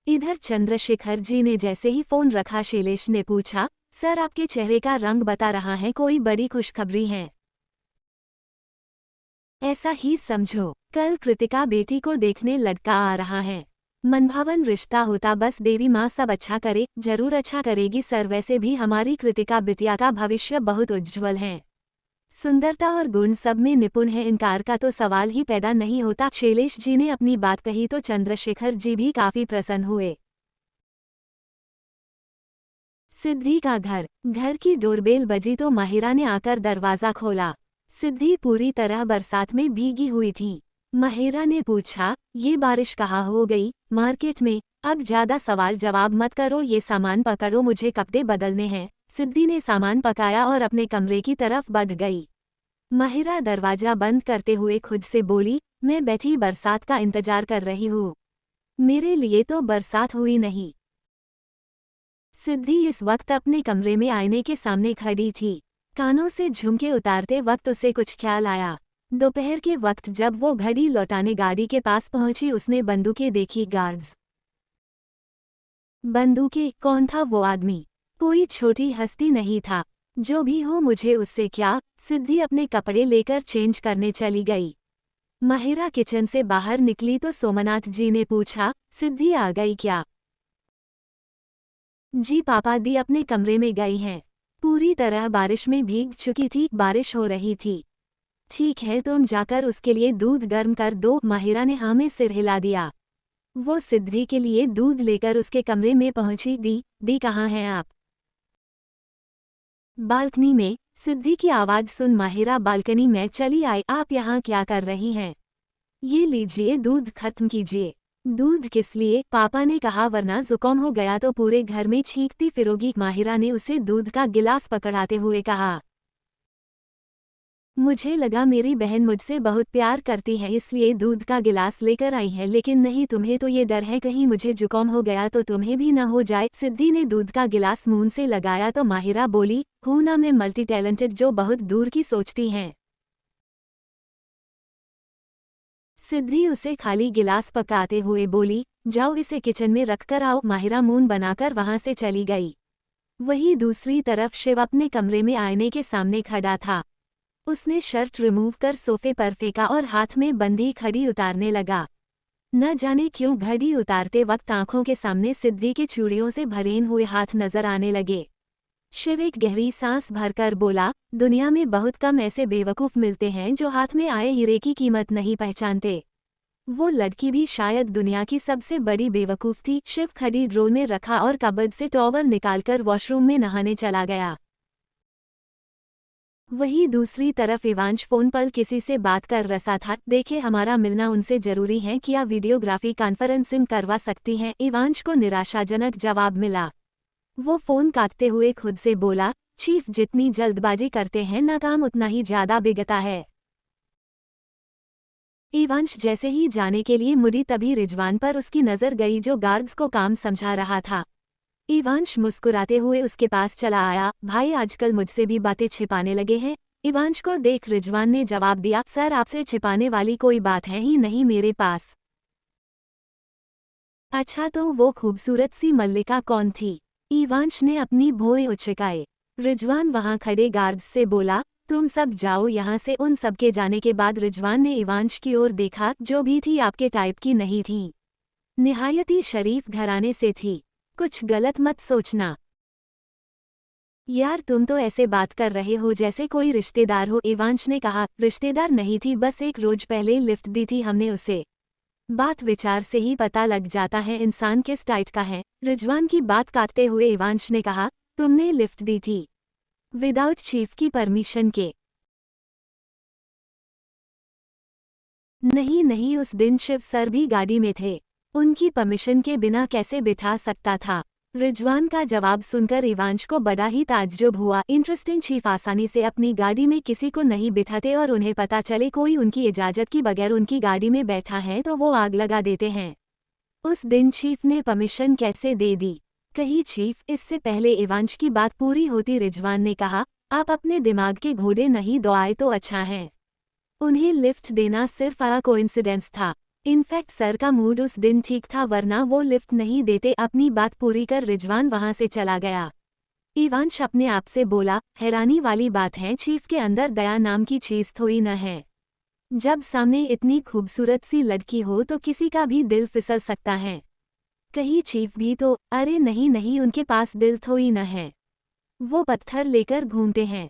इधर चंद्रशेखर जी ने जैसे ही फोन रखा, शैलेश ने पूछा, सर आपके चेहरे का रंग बता रहा है कोई बड़ी खुशखबरी है? ऐसा ही समझो, कल कृतिका बेटी को देखने लड़का आ रहा है। मनभावन रिश्ता होता, बस देवी माँ सब अच्छा करे। जरूर अच्छा करेगी सर, वैसे भी हमारी कृतिका बिटिया का भविष्य बहुत उज्ज्वल है। सुंदरता और गुण सब में निपुण है, इनकार का तो सवाल ही पैदा नहीं होता। शैलेश जी ने अपनी बात कही तो चंद्रशेखर जी भी काफी प्रसन्न हुए। सिद्धि का घर। घर की डोरबेल बजी तो माहिरा ने आकर दरवाजा खोला। सिद्धि पूरी तरह बरसात में भीगी हुई थी। माहिरा ने पूछा, ये बारिश कहाँ हो गई? मार्केट में। अब ज्यादा सवाल जवाब मत करो, ये सामान पकड़ो, मुझे कपड़े बदलने हैं। सिद्धि ने सामान पकाया और अपने कमरे की तरफ बढ़ गई। माहिरा दरवाजा बंद करते हुए खुद से बोली, मैं बैठी बरसात का इंतजार कर रही हूँ। मेरे लिए तो बरसात हुई नहीं। सिद्धि इस वक्त अपने कमरे में आईने के सामने खड़ी थी। कानों से झुमके उतारते वक्त उसे कुछ ख्याल आया। दोपहर के वक्त जब वो घड़ी लौटाने गाड़ी के पास पहुंची, उसने बंदूकें देखी। गार्ड्स। बंदूकें? कौन था वो आदमी? कोई छोटी हस्ती नहीं था। जो भी हो, मुझे उससे क्या? सिद्धि अपने कपड़े लेकर चेंज करने चली गई। माहिरा किचन से बाहर निकली तो सोमनाथ जी ने पूछा, सिद्धि आ गई क्या? जी पापा दी अपने कमरे में गई हैं। पूरी तरह बारिश में भीग चुकी थी, बारिश हो रही थी। ठीक है, तुम जाकर उसके लिए दूध गर्म कर दो। माहिरा ने हाँ में सिर हिला दिया। वो सिद्धि के लिए दूध लेकर उसके कमरे में पहुंची। दी कहाँ हैं आप? बालकनी में। सिद्धि की आवाज सुन माहिरा बालकनी में चली आई। आप यहाँ क्या कर रही हैं? ये लीजिए दूध खत्म कीजिए। दूध किस लिए? पापा ने कहा वरना जुकाम हो गया तो पूरे घर में छींकती फिरोगी। माहिरा ने उसे दूध का गिलास पकड़ाते हुए कहा। मुझे लगा मेरी बहन मुझसे बहुत प्यार करती है इसलिए दूध का गिलास लेकर आई है, लेकिन नहीं, तुम्हें तो ये डर है कहीं मुझे जुकाम हो गया तो तुम्हें भी न हो जाए। सिद्धि ने दूध का गिलास मुंह से लगाया तो माहिरा बोली, हूं ना मैं मल्टी टैलेंटेड जो बहुत दूर की सोचती हैं। सिद्धि उसे खाली गिलास पकाते हुए बोली, जाओ इसे किचन में रखकर आओ। माहिरा मुंह बनाकर वहां से चली गई। वहीं दूसरी तरफ शिव अपने कमरे में आईने के सामने खड़ा था। उसने शर्ट रिमूव कर सोफे पर फेंका और हाथ में बंधी घड़ी उतारने लगा। न जाने क्यों घड़ी उतारते वक्त आंखों के सामने सिद्धि के चूड़ियों से भरेन हुए हाथ नजर आने लगे। शिव एक गहरी सांस भरकर बोला, दुनिया में बहुत कम ऐसे बेवकूफ मिलते हैं जो हाथ में आए हीरे की कीमत नहीं पहचानते। वो लड़की भी शायद दुनिया की सबसे बड़ी बेवकूफ थी। शिव खड़ी ड्रोल में रखा और कबर्ड से टॉवल निकालकर वॉशरूम में नहाने चला गया। वहीं दूसरी तरफ इवांश फोन पर किसी से बात कर रहा था। देखे, हमारा मिलना उनसे जरूरी है, क्या वीडियोग्राफी कॉन्फ्रेंसिंग करवा सकती हैं? इवांश को निराशाजनक जवाब मिला। वो फोन काटते हुए खुद से बोला, चीफ जितनी जल्दबाजी करते हैं नाकाम उतना ही ज्यादा बिगता है। इवांश जैसे ही जाने के लिए मुड़ी तभी रिजवान पर उसकी नजर गई जो गार्ड्स को काम समझा रहा था। इवांश मुस्कुराते हुए उसके पास चला आया। भाई आजकल मुझसे भी बातें छिपाने लगे हैं। इवांश को देख रिजवान ने जवाब दिया, सर आपसे छिपाने वाली कोई बात है ही नहीं मेरे पास। अच्छा, तो वो खूबसूरत सी मल्लिका कौन थी? इवांश ने अपनी भौहें उचकाए। रिजवान वहां खड़े गार्ड्स से बोला, तुम सब जाओ यहाँ से। उन सब के जाने के बाद रिजवान ने इवांश की ओर देखा। जो भी थी आपके टाइप की नहीं थी, निहायती शरीफ घराने से थी। कुछ गलत मत सोचना। यार तुम तो ऐसे बात कर रहे हो जैसे कोई रिश्तेदार हो। इवांश ने कहा, रिश्तेदार नहीं थी, बस एक रोज पहले लिफ्ट दी थी हमने उसे। बात विचार से ही पता लग जाता है इंसान किस टाइप का है। रिजवान की बात काटते हुए इवांश ने कहा, तुमने लिफ्ट दी थी विदाउट चीफ की परमिशन के? नहीं नहीं, उस दिन शिव सर भी गाड़ी में थे। उनकी परमिशन के बिना कैसे बिठा सकता था? रिजवान का जवाब सुनकर इवांश को बड़ा ही ताज्जुब हुआ। इंटरेस्टिंग, चीफ आसानी से अपनी गाड़ी में किसी को नहीं बिठाते और उन्हें पता चले कोई उनकी इजाज़त के बगैर उनकी गाड़ी में बैठा है तो वो आग लगा देते हैं। उस दिन चीफ ने परमिशन कैसे दे दी? कही चीफ। इससे पहले इवांश की बात पूरी होती रिजवान ने कहा, आप अपने दिमाग के घोड़े नहीं दौड़ाए तो अच्छा है। उन्हें लिफ्ट देना सिर्फ कोइंसिडेंस था। इनफैक्ट सर का मूड उस दिन ठीक था, वरना वो लिफ्ट नहीं देते। अपनी बात पूरी कर रिजवान वहां से चला गया। इवांश अपने आप से बोला, हैरानी वाली बात है चीफ के अंदर दया नाम की चीज थोड़ी न है। जब सामने इतनी खूबसूरत सी लड़की हो तो किसी का भी दिल फिसल सकता है। कहीं चीफ भी तो, अरे नहीं नहीं, उनके पास दिल थोड़ी न है, वो पत्थर लेकर घूमते हैं।